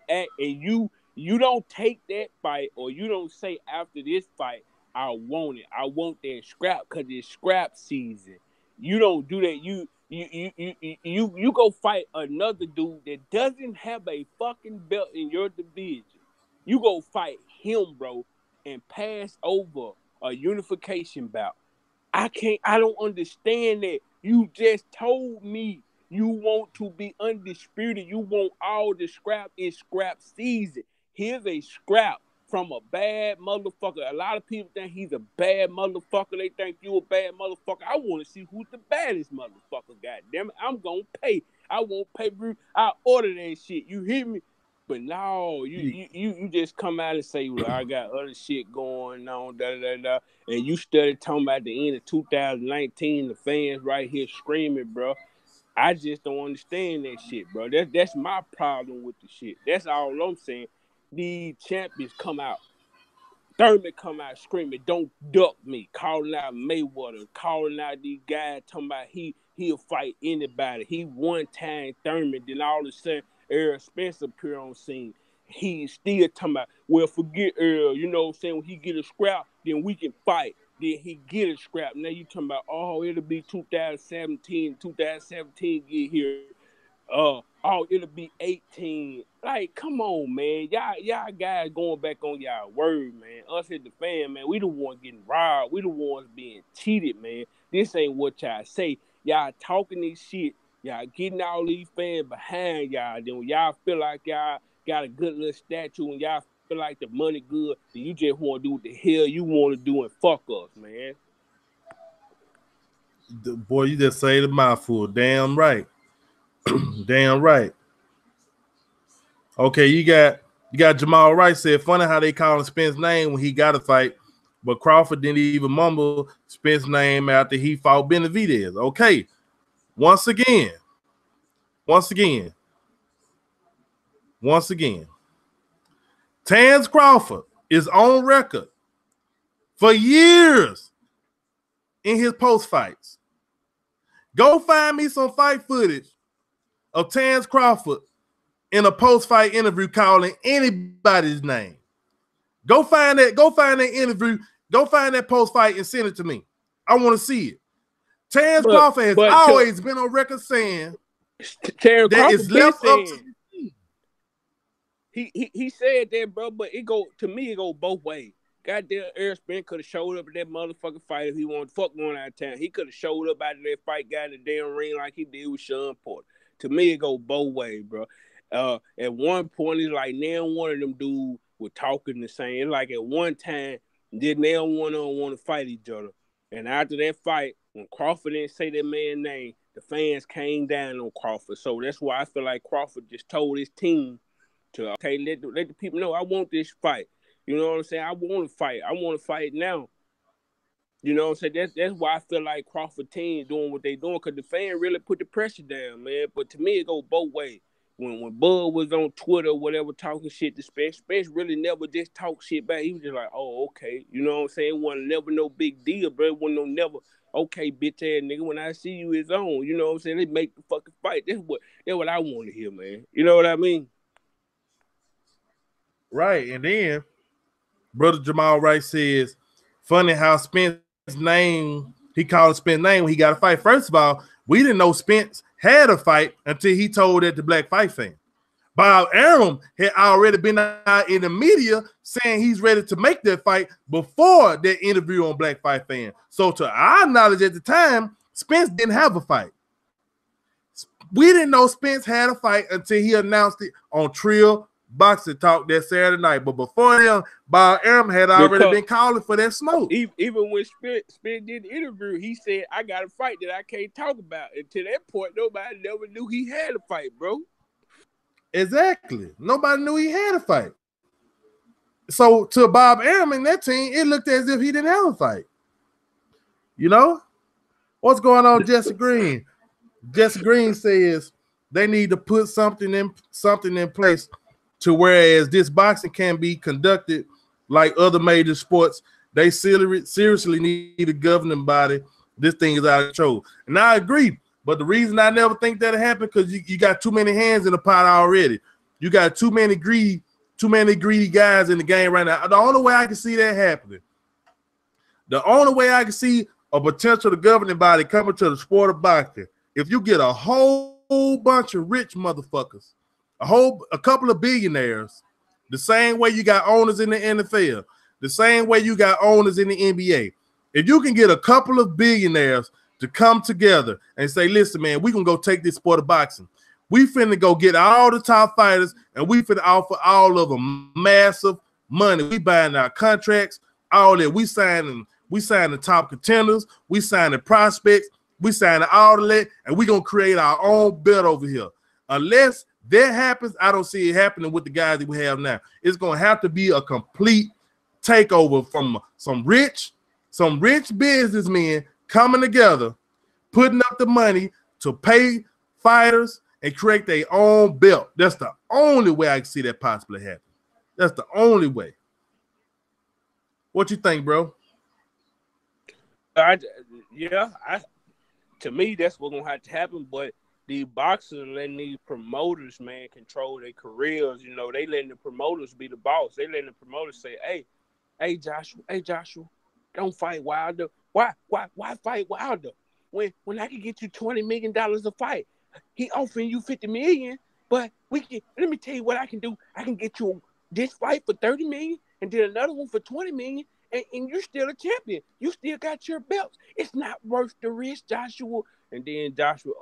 don't take that fight or you don't say after this fight, I want it. I want that scrap because it's scrap season. You don't do that. You go fight another dude that doesn't have a fucking belt in your division. You go fight him, bro, and pass over a unification bout. I don't understand that. You just told me you want to be undisputed. You want all the scrap in scrap season. Here's a scrap from a bad motherfucker. A lot of people think he's a bad motherfucker. They think you a bad motherfucker. I want to see who's the baddest motherfucker. Goddamn it, I'm gonna pay. I won't pay. I order that shit. You hear me? But no, you just come out and say, well, I got other shit going on, and you started talking about the end of 2019, the fans right here screaming, bro. I just don't understand that shit, bro. That's my problem with the shit. That's all I'm saying. The champions come out. Thurman come out screaming, don't duck me, calling out Mayweather, calling out these guys, talking about he'll fight anybody. He one time Thurman, then all of a sudden Errol Spence appear on scene. He's still talking about, well, forget Errol, you know what I'm saying? When he get a scrap, then we can fight. Then he get a scrap. Now you talking about, oh, it'll be 2017 get here. Oh, it'll be 18. Like, come on, man. Y'all guys going back on y'all word, man. Us as the fan, man, we the ones getting robbed. We the ones being cheated, man. This ain't what y'all say. Y'all talking this shit. Y'all getting all these fans behind y'all. Then when y'all feel like y'all got a good little statue and y'all feel like the money good, then you just want to do what the hell you want to do and fuck us, man. Boy, you just say the mouthful. Damn right. Damn right. Okay, you got Jamal Wright said, funny how they call him Spence's name when he got a fight, but Crawford didn't even mumble Spence's name after he fought Benavidez. Okay, once again, Terence Crawford is on record for years in his post fights. Go find me some fight footage of Terence Crawford in a post-fight interview calling anybody's name. Go find that interview, go find that post-fight and send it to me. I want to see it. Terence Crawford has always been on record saying Terence that it's left up to me. He said that, bro, but it go both ways. Goddamn, Errol Spence could have showed up at that motherfucking fight if he wanted to fuck going out of town. He could have showed up out of that fight, got in the damn ring like he did with Sean Porter. To me, it go both ways, bro. At one point, it's like now one of them dudes were talking the same. It's like at one time, did now one on want to fight each other. And after that fight, when Crawford didn't say that man's name, the fans came down on Crawford. So that's why I feel like Crawford just told his team to, okay, let the people know I want this fight. You know what I'm saying? I want to fight. I want to fight now. You know what I'm saying? That's why I feel like Crawford team doing what they doing, because the fan really put the pressure down, man. But to me, it go both ways. When Bud was on Twitter or whatever talking shit to Spence really never just talk shit back. He was just like, oh, okay. You know what I'm saying? It wasn't never no big deal, bro. It wasn't no never, okay, bitch ass nigga, when I see you, it's on. You know what I'm saying? They make the fucking fight. That's what I want to hear, man. You know what I mean? Right. And then Brother Jamal Wright says, funny how Spence's name, he called Spence's name when he got a fight. First of all, we didn't know Spence had a fight until he told that to Black Fight Fan. Bob Arum had already been out in the media saying he's ready to make that fight before that interview on Black Fight Fan. So to our knowledge at the time, Spence didn't have a fight. We didn't know Spence had a fight until he announced it on Trill Boxing Talk that Saturday night. But before then, Bob Arum had already been calling for that smoke. Even when Spence did the interview, he said, I got a fight that I can't talk about. And to that point, nobody never knew he had a fight, bro. Exactly. Nobody knew he had a fight. So to Bob Arum and that team, it looked as if he didn't have a fight. You know? What's going on, Jesse Green? Jesse Green says they need to put something in place to whereas this boxing can be conducted like other major sports. They seriously need a governing body. This thing is out of control. And I agree. But the reason I never think that'll happen, because you got too many hands in the pot already. You got too many greedy guys in the game right now. The only way I can see that happening, the only way I can see a potential governing body coming to the sport of boxing, if you get a whole bunch of rich motherfuckers, a couple of billionaires, the same way you got owners in the NFL, the same way you got owners in the NBA, if you can get a couple of billionaires to come together and say, listen, man, we can go take this sport of boxing. We finna go get all the top fighters and we finna offer all of them massive money. We buying our contracts, all that. We signing the top contenders, we signing prospects, we signing all of that, and we gonna create our own belt over here. Unless that happens, I don't see it happening with the guys that we have now. It's gonna have to be a complete takeover from some rich businessmen coming together, putting up the money to pay fighters and create their own belt. That's the only way I can see that possibly happen. That's the only way. What you think, bro? To me, that's what's gonna have to happen. But the boxers letting these promoters, man, control their careers. You know, they letting the promoters be the boss. They letting the promoters say, hey, Joshua, don't fight Wilder. Why fight Wilder? When I can get you $20 million a fight, he offering you $50 million. But let me tell you what I can do. I can get you this fight for $30 million and then another one for $20 million. And you're still a champion. You still got your belts. It's not worth the risk, Joshua. And then Joshua,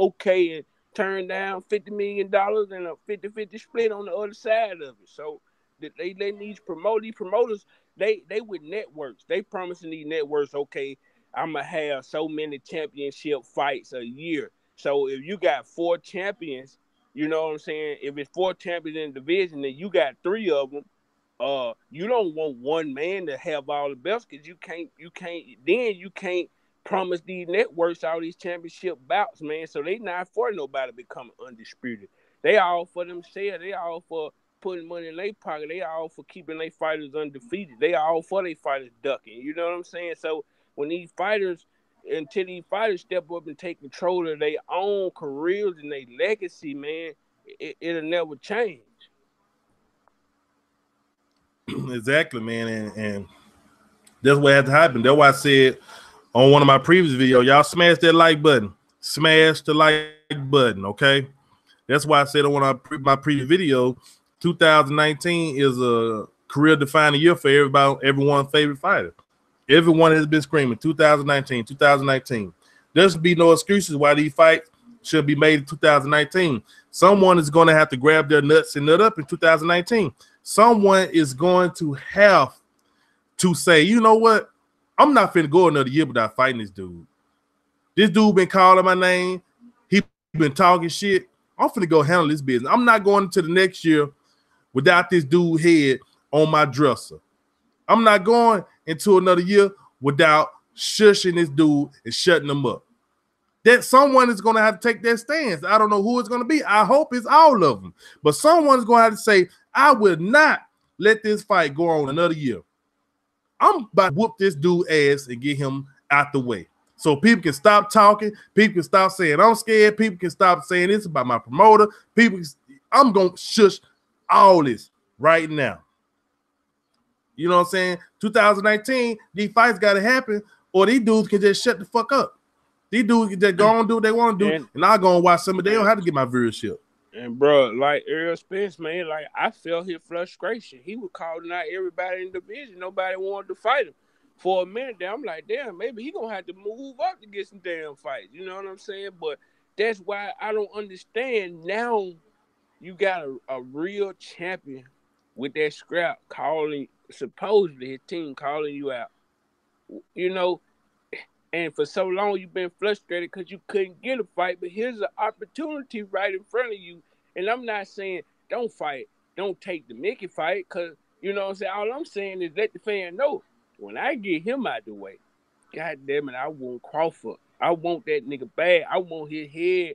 okay, and turn down $50 million and a 50-50 split on the other side of it. So they letting these promoters, they with networks. They promising these networks, okay, I'm going to have so many championship fights a year. So if you got 4 champions, you know what I'm saying? If it's 4 champions in the division, then you got 3 of them. You don't want one man to have all the belts because you can't promise these networks all these championship bouts, man. So they not for nobody becoming undisputed. They all for themselves. They all for putting money in their pocket. They all for keeping their fighters undefeated. They all for their fighters ducking. You know what I'm saying? So when until these fighters step up and take control of their own careers and their legacy, man, it'll never change. Exactly, man, and that's what had to happen. That's why I said on one of my previous videos, y'all smash that like button. Smash the like button, okay? That's why I said on one of my previous videos, 2019 is a career-defining year for everyone's favorite fighter. Everyone has been screaming 2019, 2019. There should be no excuses why these fights should be made in 2019. Someone is going to have to grab their nuts and nut up in 2019. Someone is going to have to say, you know what? I'm not finna go another year without fighting this dude. This dude been calling my name. He been talking shit. I'm finna go handle this business. I'm not going into the next year without this dude head on my dresser. I'm not going into another year without shushing this dude and shutting him up. That someone is going to have to take that stance. I don't know who it's going to be. I hope it's all of them. But someone is going to have to say, I will not let this fight go on another year. I'm about to whoop this dude ass and get him out the way. So people can stop talking. People can stop saying I'm scared. People can stop saying this about my promoter. I'm going to shush all this right now. You know what I'm saying? 2019, these fights got to happen or these dudes can just shut the fuck up. These dudes can just go and do what they want to do, and I'll go and watch some of them. They don't have to get my viewership. And, bro, like Errol Spence, man, like I felt his frustration. He was calling out everybody in the division. Nobody wanted to fight him. For a minute there, I'm like, damn, maybe he going to have to move up to get some damn fights. You know what I'm saying? But that's why I don't understand. Now you got a real champion with that scrap supposedly his team calling you out. You know, and for so long you've been frustrated because you couldn't get a fight, but here's an opportunity right in front of you. And I'm not saying don't fight, don't take the Mickey fight, because, you know what I'm saying, all I'm saying is let the fan know, when I get him out the way, God damn it, I want Crawford. I want that nigga bad. I want his head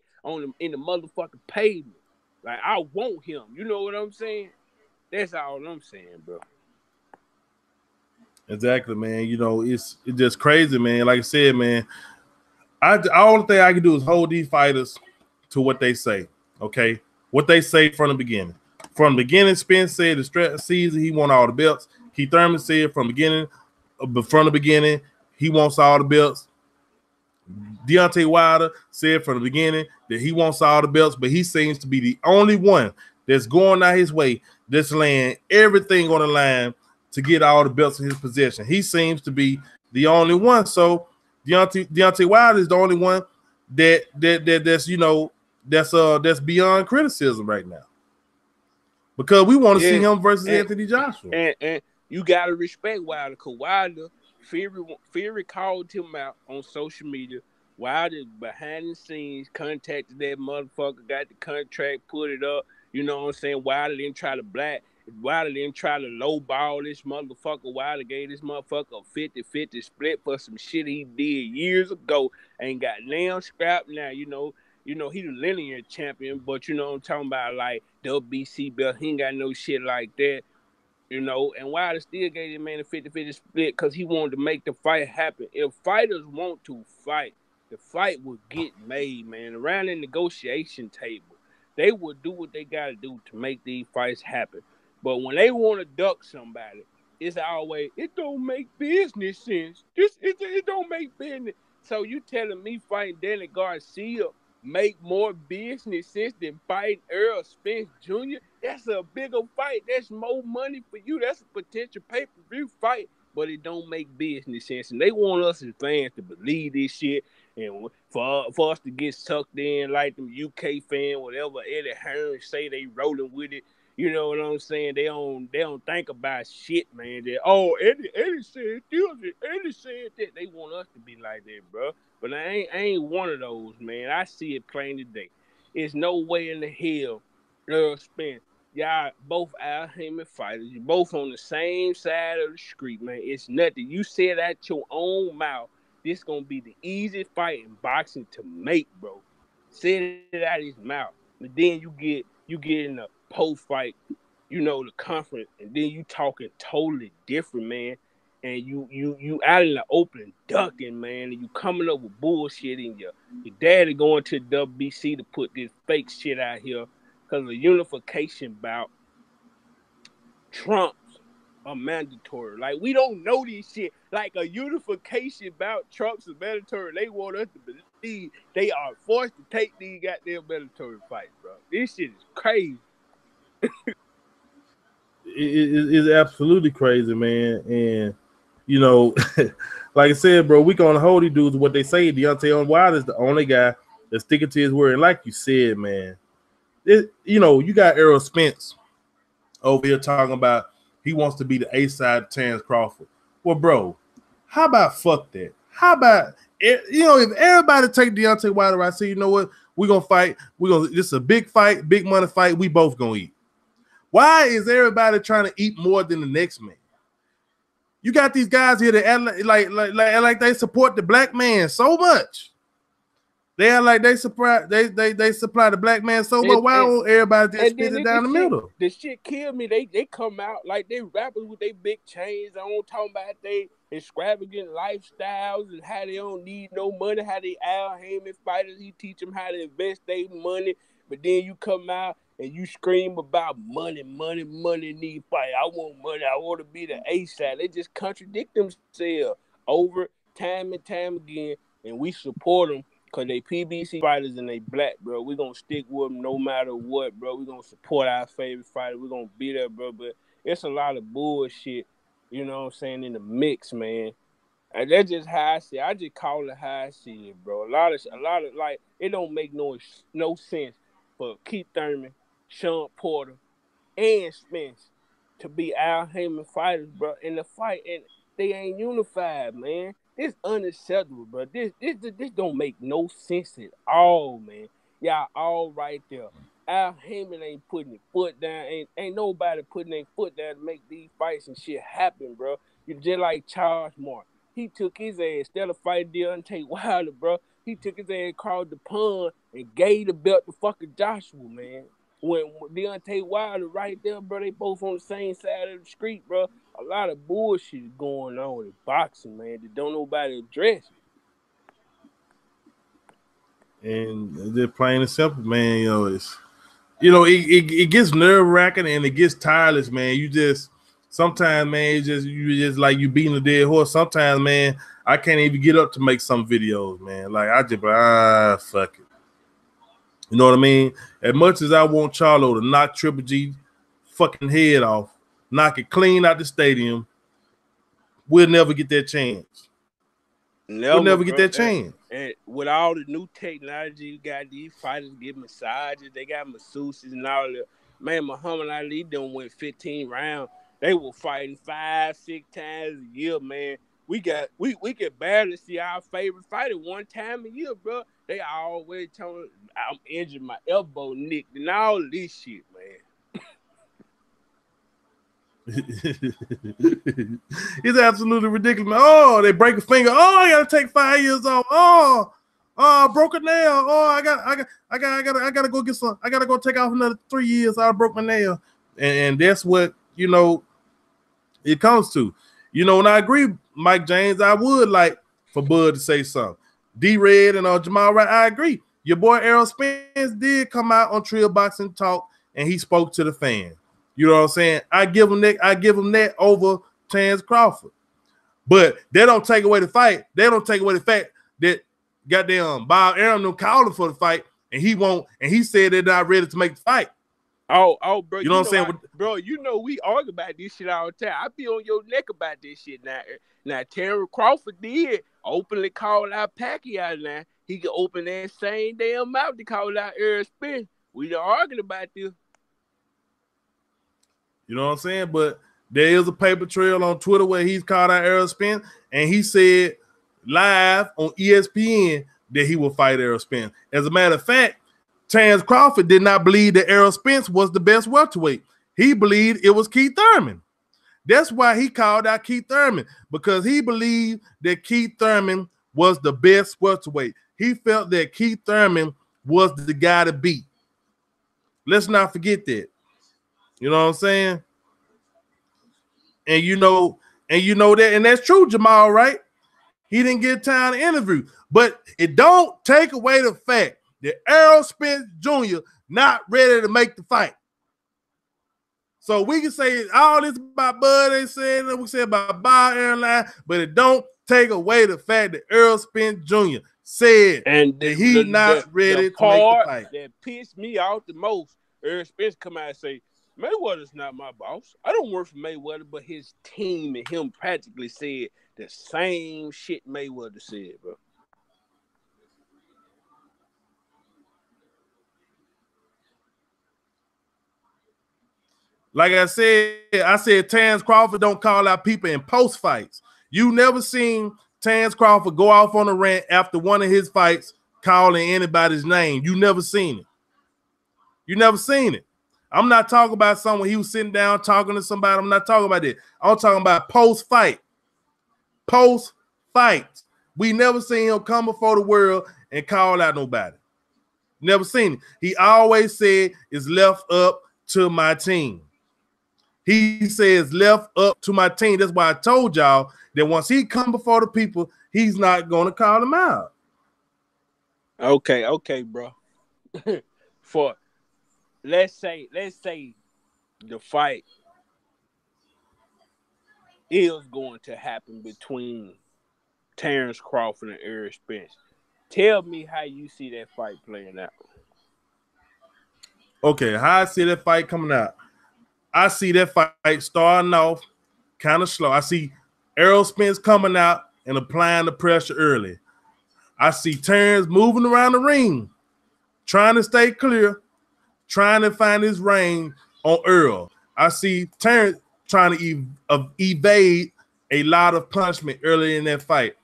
in the motherfucking pavement. Like, I want him. You know what I'm saying? That's all I'm saying, bro. Exactly, man. You know, it's just crazy, man. Like I said, man, all the thing I can do is hold these fighters to what they say, okay? What they say from the beginning. From the beginning, Spence said the season he won all the belts. Keith Thurman said from the beginning, he wants all the belts. Deontay Wilder said from the beginning that he wants all the belts, but he seems to be the only one that's going out his way, that's laying everything on the line to get all the belts in his possession. He seems to be the only one. So Deontay Wilder is the only one that's that's beyond criticism right now, because we want to see him versus Anthony Joshua. And you gotta respect Wilder, because Wilder, Fury called him out on social media. Wilder behind the scenes contacted that motherfucker, got the contract, put it up. You know what I'm saying? Wilder didn't try to lowball this motherfucker. Wilder gave this motherfucker a 50-50 split for some shit he did years ago. Ain't got nail scrapped now. You know he the linear champion, but you know what I'm talking about, like WBC belt. He ain't got no shit like that. And Wilder still gave him man a 50-50 split because he wanted to make the fight happen. If fighters want to fight, the fight will get made, man. Around the negotiation table, they will do what they got to do to make these fights happen. But when they want to duck somebody, it's always, it don't make business sense. It don't make business. So you telling me fighting Danny Garcia make more business sense than fighting Errol Spence Jr.? That's a bigger fight. That's more money for you. That's a potential pay-per-view fight. But it don't make business sense. And they want us as fans to believe this shit. And for us to get sucked in like them UK fan, whatever Eddie Hearn say, they rolling with it. You know what I'm saying? They don't think about shit, man. Eddie said this, Eddie said that. They want us to be like that, bro. But I ain't one of those, man. I see it plain today. There's no way in the hell Earl Spence, y'all both Al Heyman fighters. You both on the same side of the street, man. It's nothing. You said out your own mouth, this gonna be the easiest fight in boxing to make, bro. Said it out of his mouth. But then you get in the post-fight, the conference, and then you talking totally different, man. And you out in the open ducking, man, and you coming up with bullshit, and your daddy going to WBC to put this fake shit out here because of unification bout. Trumps are mandatory. Like, we don't know this shit. Like, a unification bout Trumps are mandatory. They want us to believe they are forced to take these goddamn mandatory fights, bro. This shit is crazy. It's absolutely crazy, man. And like I said, bro, we gonna hold these dudes what they say. Deontay Wilder is the only guy that's sticking to his word. And like you said, man, you got Errol Spence over here talking about he wants to be the A-side of Terrence Crawford. Well, bro, how about fuck that? How about if everybody take Deontay Wilder, I say, you know what, we're gonna fight. This is a big fight, big money fight. We both gonna eat. Why is everybody trying to eat more than the next man? You got these guys here that act like they support the black man so much. They act like they supply the black man so much. Why don't everybody just spit it down the middle? The shit killed me. They come out like they rappers with their big chains. I don't talk about they extravagant lifestyles and how they don't need no money. How they Al Heyman fighters, he teach them how to invest their money. But then you come out and you scream about money in these fights. I want money. I want to be the A-side. They just contradict themselves over time and time again, and we support them because they PBC fighters and they black, bro. We're going to stick with them no matter what, bro. We're going to support our favorite fighter. We're going to be there, bro. But it's a lot of bullshit, you know what I'm saying, in the mix, man. And that's just how I see it. I just call it how I see it, bro. A lot of like, it don't make no sense for Keith Thurman, Sean Porter, and Spence to be Al Heyman fighters, bro, in the fight, and they ain't unified, man. This unacceptable, bro. This don't make no sense at all, man. Y'all all right there. Al Heyman ain't putting his foot down. Ain't nobody putting their foot down to make these fights and shit happen, bro. You just like Charles Martin. He took his ass, instead of fighting Deontay Wilder, bro, he took his ass across the pond and gave the belt to fucking Joshua, man. When Deontay Wilder right there, bro, they both on the same side of the street, bro. A lot of bullshit is going on in boxing, man, that don't nobody address it. And they're plain and simple, man. It gets nerve-wracking and it gets tireless, man. You just Sometimes, man, it's just you just like you beating a dead horse. Sometimes, man, I can't even get up to make some videos, man. Like I just fuck it. You know what I mean? As much as I want Charlo to knock Triple G fucking head off, knock it clean out the stadium, we'll never get that chance. We'll never get that chance. And with all the new technology, you got these fighters get massages, they got masseuses and all that. Man, Muhammad Ali done went 15 rounds. They were fighting 5-6 times a year, man. We could barely see our favorite fighter one time a year, bro. They always telling I'm injured, my elbow nicked, and all this shit, man. It's absolutely ridiculous, man. Oh, they break a finger. Oh, I gotta take 5 years off. Oh, I broke a nail. Oh, I gotta go get some. I gotta go take off another 3 years. I broke my nail, and that's what it comes to. And I agree, Mike James. I would like for Bud to say something. D-Red and Jamal Wright, I agree. Your boy Errol Spence did come out on Trill Boxing Talk, and he spoke to the fans. You know what I'm saying? I give him that over Terrence Crawford. But they don't take away the fight. They don't take away the fact that goddamn Bob Arum calling for the fight, and he won't, and he said they're not ready to make the fight. Oh, bro. You know what I'm saying? Bro, we argue about this shit all the time. I be on your neck about this shit now. Now, Terrence Crawford did openly call out Pacquiao now. He can open that same damn mouth to call out Errol Spence. We done arguing about this. You know what I'm saying? But there is a paper trail on Twitter where he's called out Errol Spence, and he said live on ESPN that he will fight Errol Spence. As a matter of fact, Terrence Crawford did not believe that Errol Spence was the best welterweight. He believed it was Keith Thurman. That's why he called out Keith Thurman, because he believed that Keith Thurman was the best welterweight. He felt that Keith Thurman was the guy to beat. Let's not forget that. You know what I'm saying? And you know that, and that's true, Jamal, right? He didn't get time to interview, but it don't take away the fact that Errol Spence Jr. not ready to make the fight. So we can say all this about Bud, they said, we say about Bob Airline, but it don't take away the fact that Errol Spence Jr. said that he's not ready to make the fight. That pissed me off the most, Errol Spence come out and say, Mayweather's not my boss. I don't work for Mayweather, but his team and him practically said the same shit Mayweather said, bro. Like I said Terrence Crawford don't call out people in post fights. You never seen Terrence Crawford go off on a rant after one of his fights calling anybody's name. You never seen it. You never seen it. I'm not talking about someone he was sitting down talking to somebody. I'm not talking about that. I'm talking about post fight. Post fight. We never seen him come before the world and call out nobody. Never seen it. He always said it's left up to my team. He says left up to my team. That's why I told y'all that once he come before the people, he's not going to call them out. Okay, bro. For let's say the fight is going to happen between Terrence Crawford and Errol Spence. Tell me how you see that fight playing out. Okay, how I see that fight coming out. I see that fight starting off kind of slow. I see Errol Spence coming out and applying the pressure early. I see Terrence moving around the ring, trying to stay clear, trying to find his range on Errol. I see Terrence trying to evade a lot of punishment early in that fight.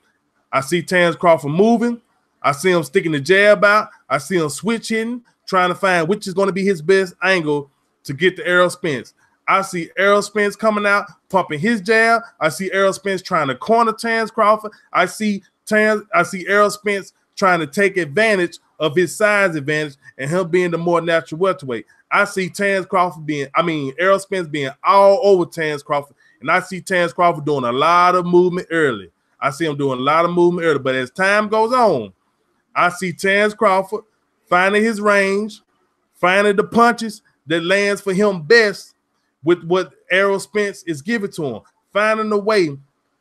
I see Terrence Crawford moving. I see him sticking the jab out. I see him switching, trying to find which is going to be his best angle to get to Errol Spence. I see Errol Spence coming out, pumping his jab. I see Errol Spence trying to corner Terrence Crawford. I see Errol Spence trying to take advantage of his size advantage and him being the more natural welterweight. I see Errol Spence being all over Terrence Crawford, and I see Terrence Crawford doing a lot of movement early. I see him doing a lot of movement early, but as time goes on, I see Terrence Crawford finding his range, finding the punches that lands for him best, with what Errol Spence is giving to him, finding a way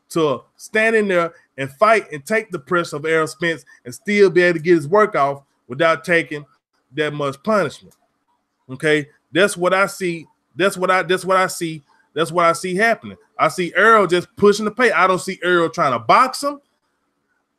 to stand in there and fight and take the pressure of Errol Spence and still be able to get his work off without taking that much punishment. Okay, that's what I see. That's what I see. That's what I see happening. I see Errol just pushing the pace. I don't see Errol trying to box him.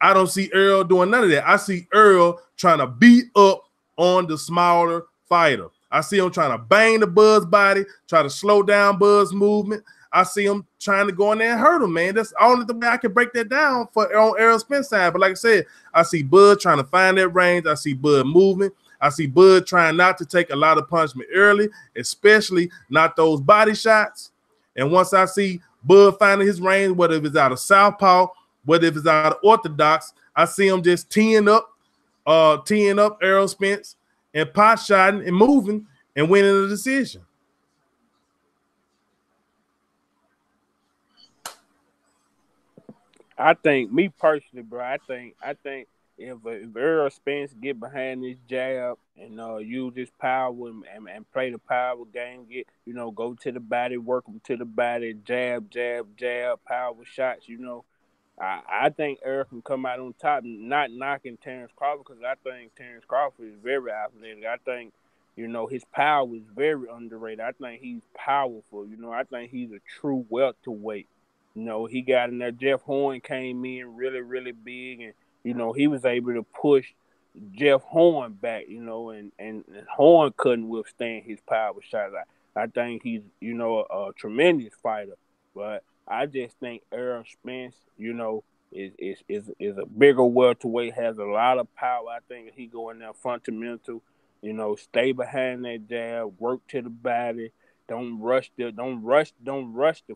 I don't see Errol doing none of that. I see Errol trying to beat up on the smaller fighter. I see him trying to bang the Bud's body, try to slow down Bud's movement. I see him trying to go in there and hurt him, man. That's only the way I can break that down for on Errol Spence side. But like I said, I see Bud trying to find that range. I see Bud moving. I see Bud trying not to take a lot of punishment early, especially not those body shots. And once I see Bud finding his range, whether it's out of southpaw, whether it's out of orthodox, I see him just teeing up Errol Spence and pot shotting and moving and winning the decision. I think, me personally, bro, I think if Errol Spence get behind this jab and use his power and play the power game, go to the body, work him to the body, jab, power shots, I think Errol can come out on top, not knocking Terrence Crawford, because I think Terrence Crawford is very athletic. I think, his power is very underrated. I think he's powerful. I think he's a true welterweight. He got in there. Jeff Horn came in really, really big, and he was able to push Jeff Horn back. And Horn couldn't withstand his power shots. I think he's a tremendous fighter, but I just think Errol Spence, is a bigger welterweight, has a lot of power. I think he go in there fundamental, stay behind that jab, work to the body, don't rush the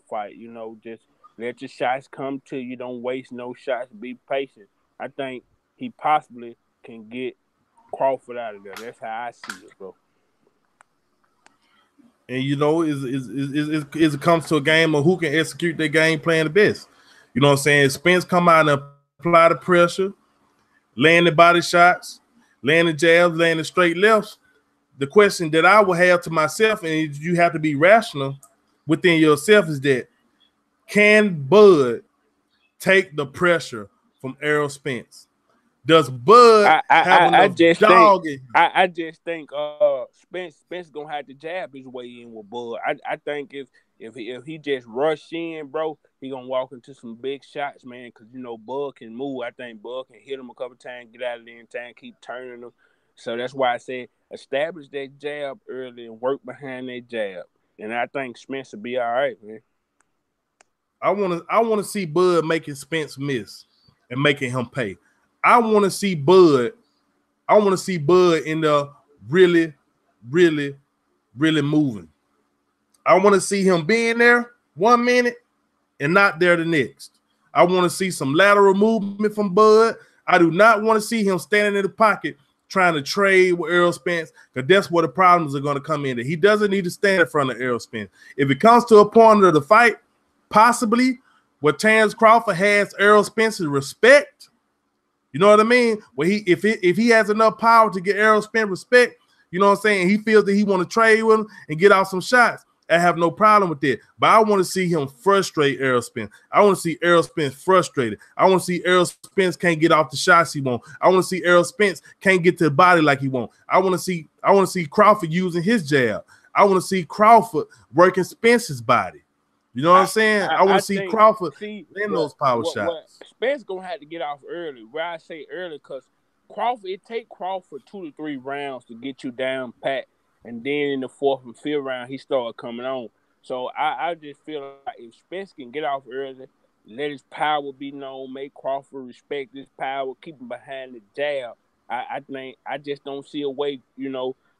fight. Just let your shots come to you. Don't waste no shots. Be patient. I think he possibly can get Crawford out of there. That's how I see it, bro. And it comes to a game of who can execute their game plan the best. You know what I'm saying? Spence come out and apply the pressure, land the body shots, land the jabs, land the straight lefts. The question that I will have to myself, and you have to be rational within yourself, is that can Bud take the pressure from Errol Spence? Does Bud have enough dog in him? I just think Spence gonna have to jab his way in with Bud. I think if he just rush in, bro, he gonna walk into some big shots, man. Because Bud can move. I think Bud can hit him a couple times, get out of there in time, keep turning him. So that's why I said establish that jab early and work behind that jab. And I think Spence will be all right, man. I want to see Bud making Spence miss and making him pay. I want to see Bud in the really, really, really moving. I want to see him being there 1 minute and not there the next. I want to see some lateral movement from Bud. I do not want to see him standing in the pocket trying to trade with Errol Spence, because that's where the problems are going to come in. He doesn't need to stand in front of Errol Spence. If it comes to a point of the fight, possibly where Terrence Crawford has Errol Spence's respect, you know what I mean? Where if he has enough power to get Errol Spence respect, you know what I'm saying? He feels that he want to trade with him and get out some shots. I have no problem with that. But I want to see him frustrate Errol Spence. I want to see Errol Spence frustrated. I want to see Errol Spence can't get off the shots he want. I want to see Errol Spence can't get to the body like he want. I want to see Crawford using his jab. I want to see Crawford working Spence's body. You know what I'm saying? I want to see Crawford in those power shots. Spence gonna have to get off early. Where I say early, because it take Crawford 2 to 3 rounds to get you down pat, and then in the 4th and 5th round he started coming on. So I just feel like if Spence can get off early, let his power be known, make Crawford respect his power, keep him behind the jab. I just don't see a way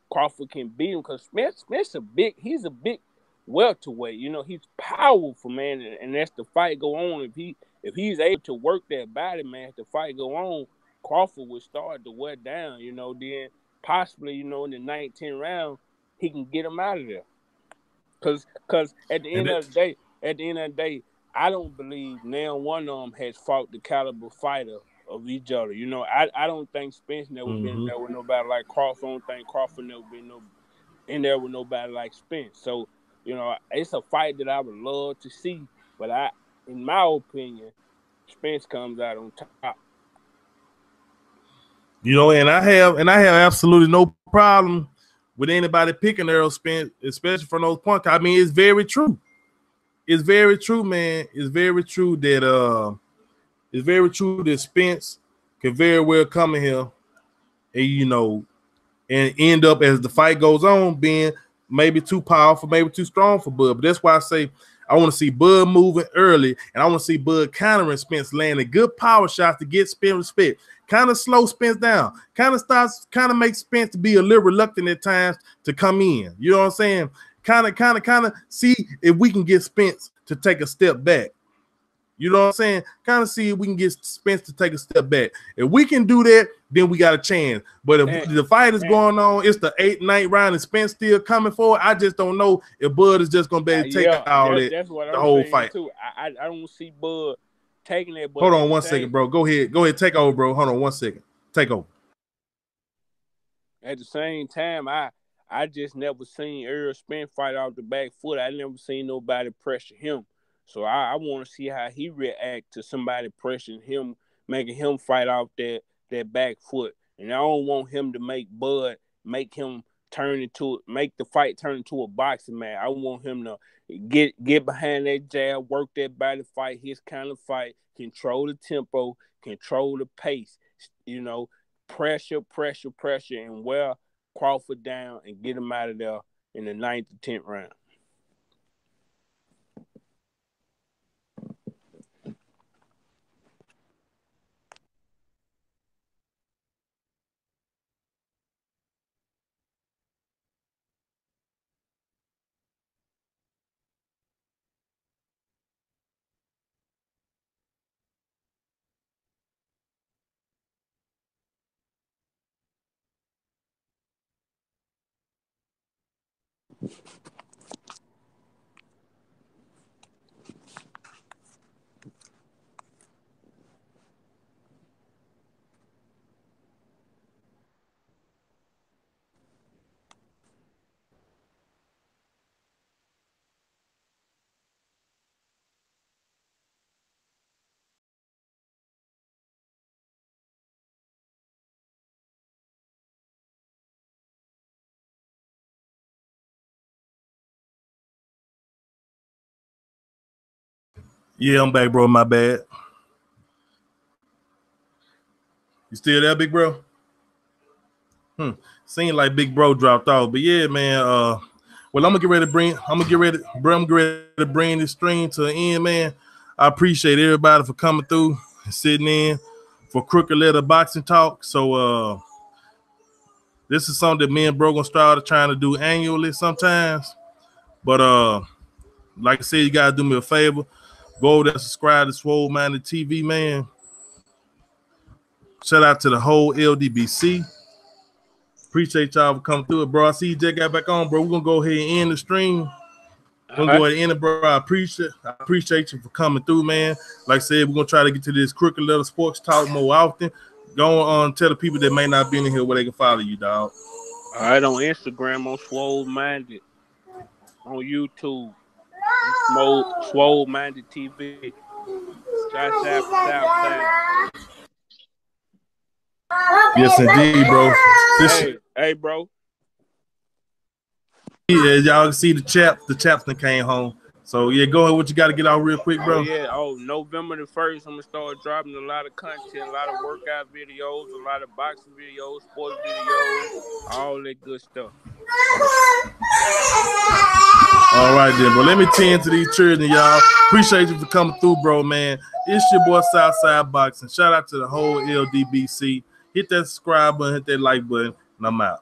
Crawford can beat him, because Spence he's a big welterweight. He's powerful, man, and as the fight go on, if he's able to work that body, man, as the fight go on, Crawford would start to wear down. Then possibly, in the 19th round, he can get him out of there. Cause at the end of the day, I don't believe now one of them has fought the caliber fighter of each other. I don't think Spence never been there with nobody like Crawford. I don't think Crawford never been in there with nobody like Spence. So You know, it's a fight that I would love to see, but in my opinion, Spence comes out on top. You know, and I have absolutely no problem with anybody picking Errol Spence, especially from those points. I mean, it's very true. It's very true, man. It's very true that Spence can very well come in here and, you know, and end up, as the fight goes on, being maybe too powerful, maybe too strong for Bud. But that's why I say I want to see Bud moving early, and I want to see Bud countering Spence, landing good power shots to get Spence respect. Kind of slow Spence down. Kind of makes Spence to be a little reluctant at times to come in. You know what I'm saying? Kind of see if we can get Spence to take a step back. You know what I'm saying? Kind of see if we can get Spence to take a step back. If we can do that, then we got a chance. But if the fight is going on, it's the 8th, 9th round, and Spence still coming forward, I just don't know if Bud is just going to be able to take all that, that's what the whole fight. Too. I don't see Bud taking that. Hold on one second, bro. Go ahead. Take over, bro. Hold on one second. Take over. At the same time, I just never seen Errol Spence fight off the back foot. I never seen nobody pressure him. So I want to see how he react to somebody pressuring him, making him fight off that back foot. And I don't want him to make Bud make the fight turn into a boxing match. I want him to get behind that jab, work that body fight, his kind of fight, control the tempo, control the pace. You know, pressure, and wear Crawford down and get him out of there in the 9th or 10th round. Yeah, I'm back, bro. My bad. You still there, big bro? Seemed like big bro dropped off, but yeah, man. Well, I'm gonna get ready to bring this stream to an end, man. I appreciate everybody for coming through and sitting in for Crooked Letter Boxing Talk. So this is something that me and bro gonna start trying to do annually sometimes. But like I said, you gotta do me a favor. Go over there, subscribe to Swole MindedTV, man. Shout out to the whole LDBC. Appreciate y'all for coming through it, bro. I see you just got back on, bro. We're gonna go ahead and end the stream. We're gonna go ahead and end it, bro. I appreciate you for coming through, man. Like I said, we're gonna try to get to this Crooked Letter Sports Talk more often. Go on, tell the people that may not be in here where they can follow you, dog. All right, on Instagram, on Swole Minded. On YouTube, Swole MindedTV. Southside. Yes, indeed, bro. Hey, bro. Yeah, y'all can see the chaps that came home. So yeah, go ahead. What you got to get out real quick, bro? November the 1st, I'm gonna start dropping a lot of content, a lot of workout videos, a lot of boxing videos, sports videos, all that good stuff. All right, then, bro. Let me tend to these children, y'all. Appreciate you for coming through, bro, man. It's your boy Southside Boxing. Shout out to the whole LDBC. Hit that subscribe button, hit that like button, and I'm out.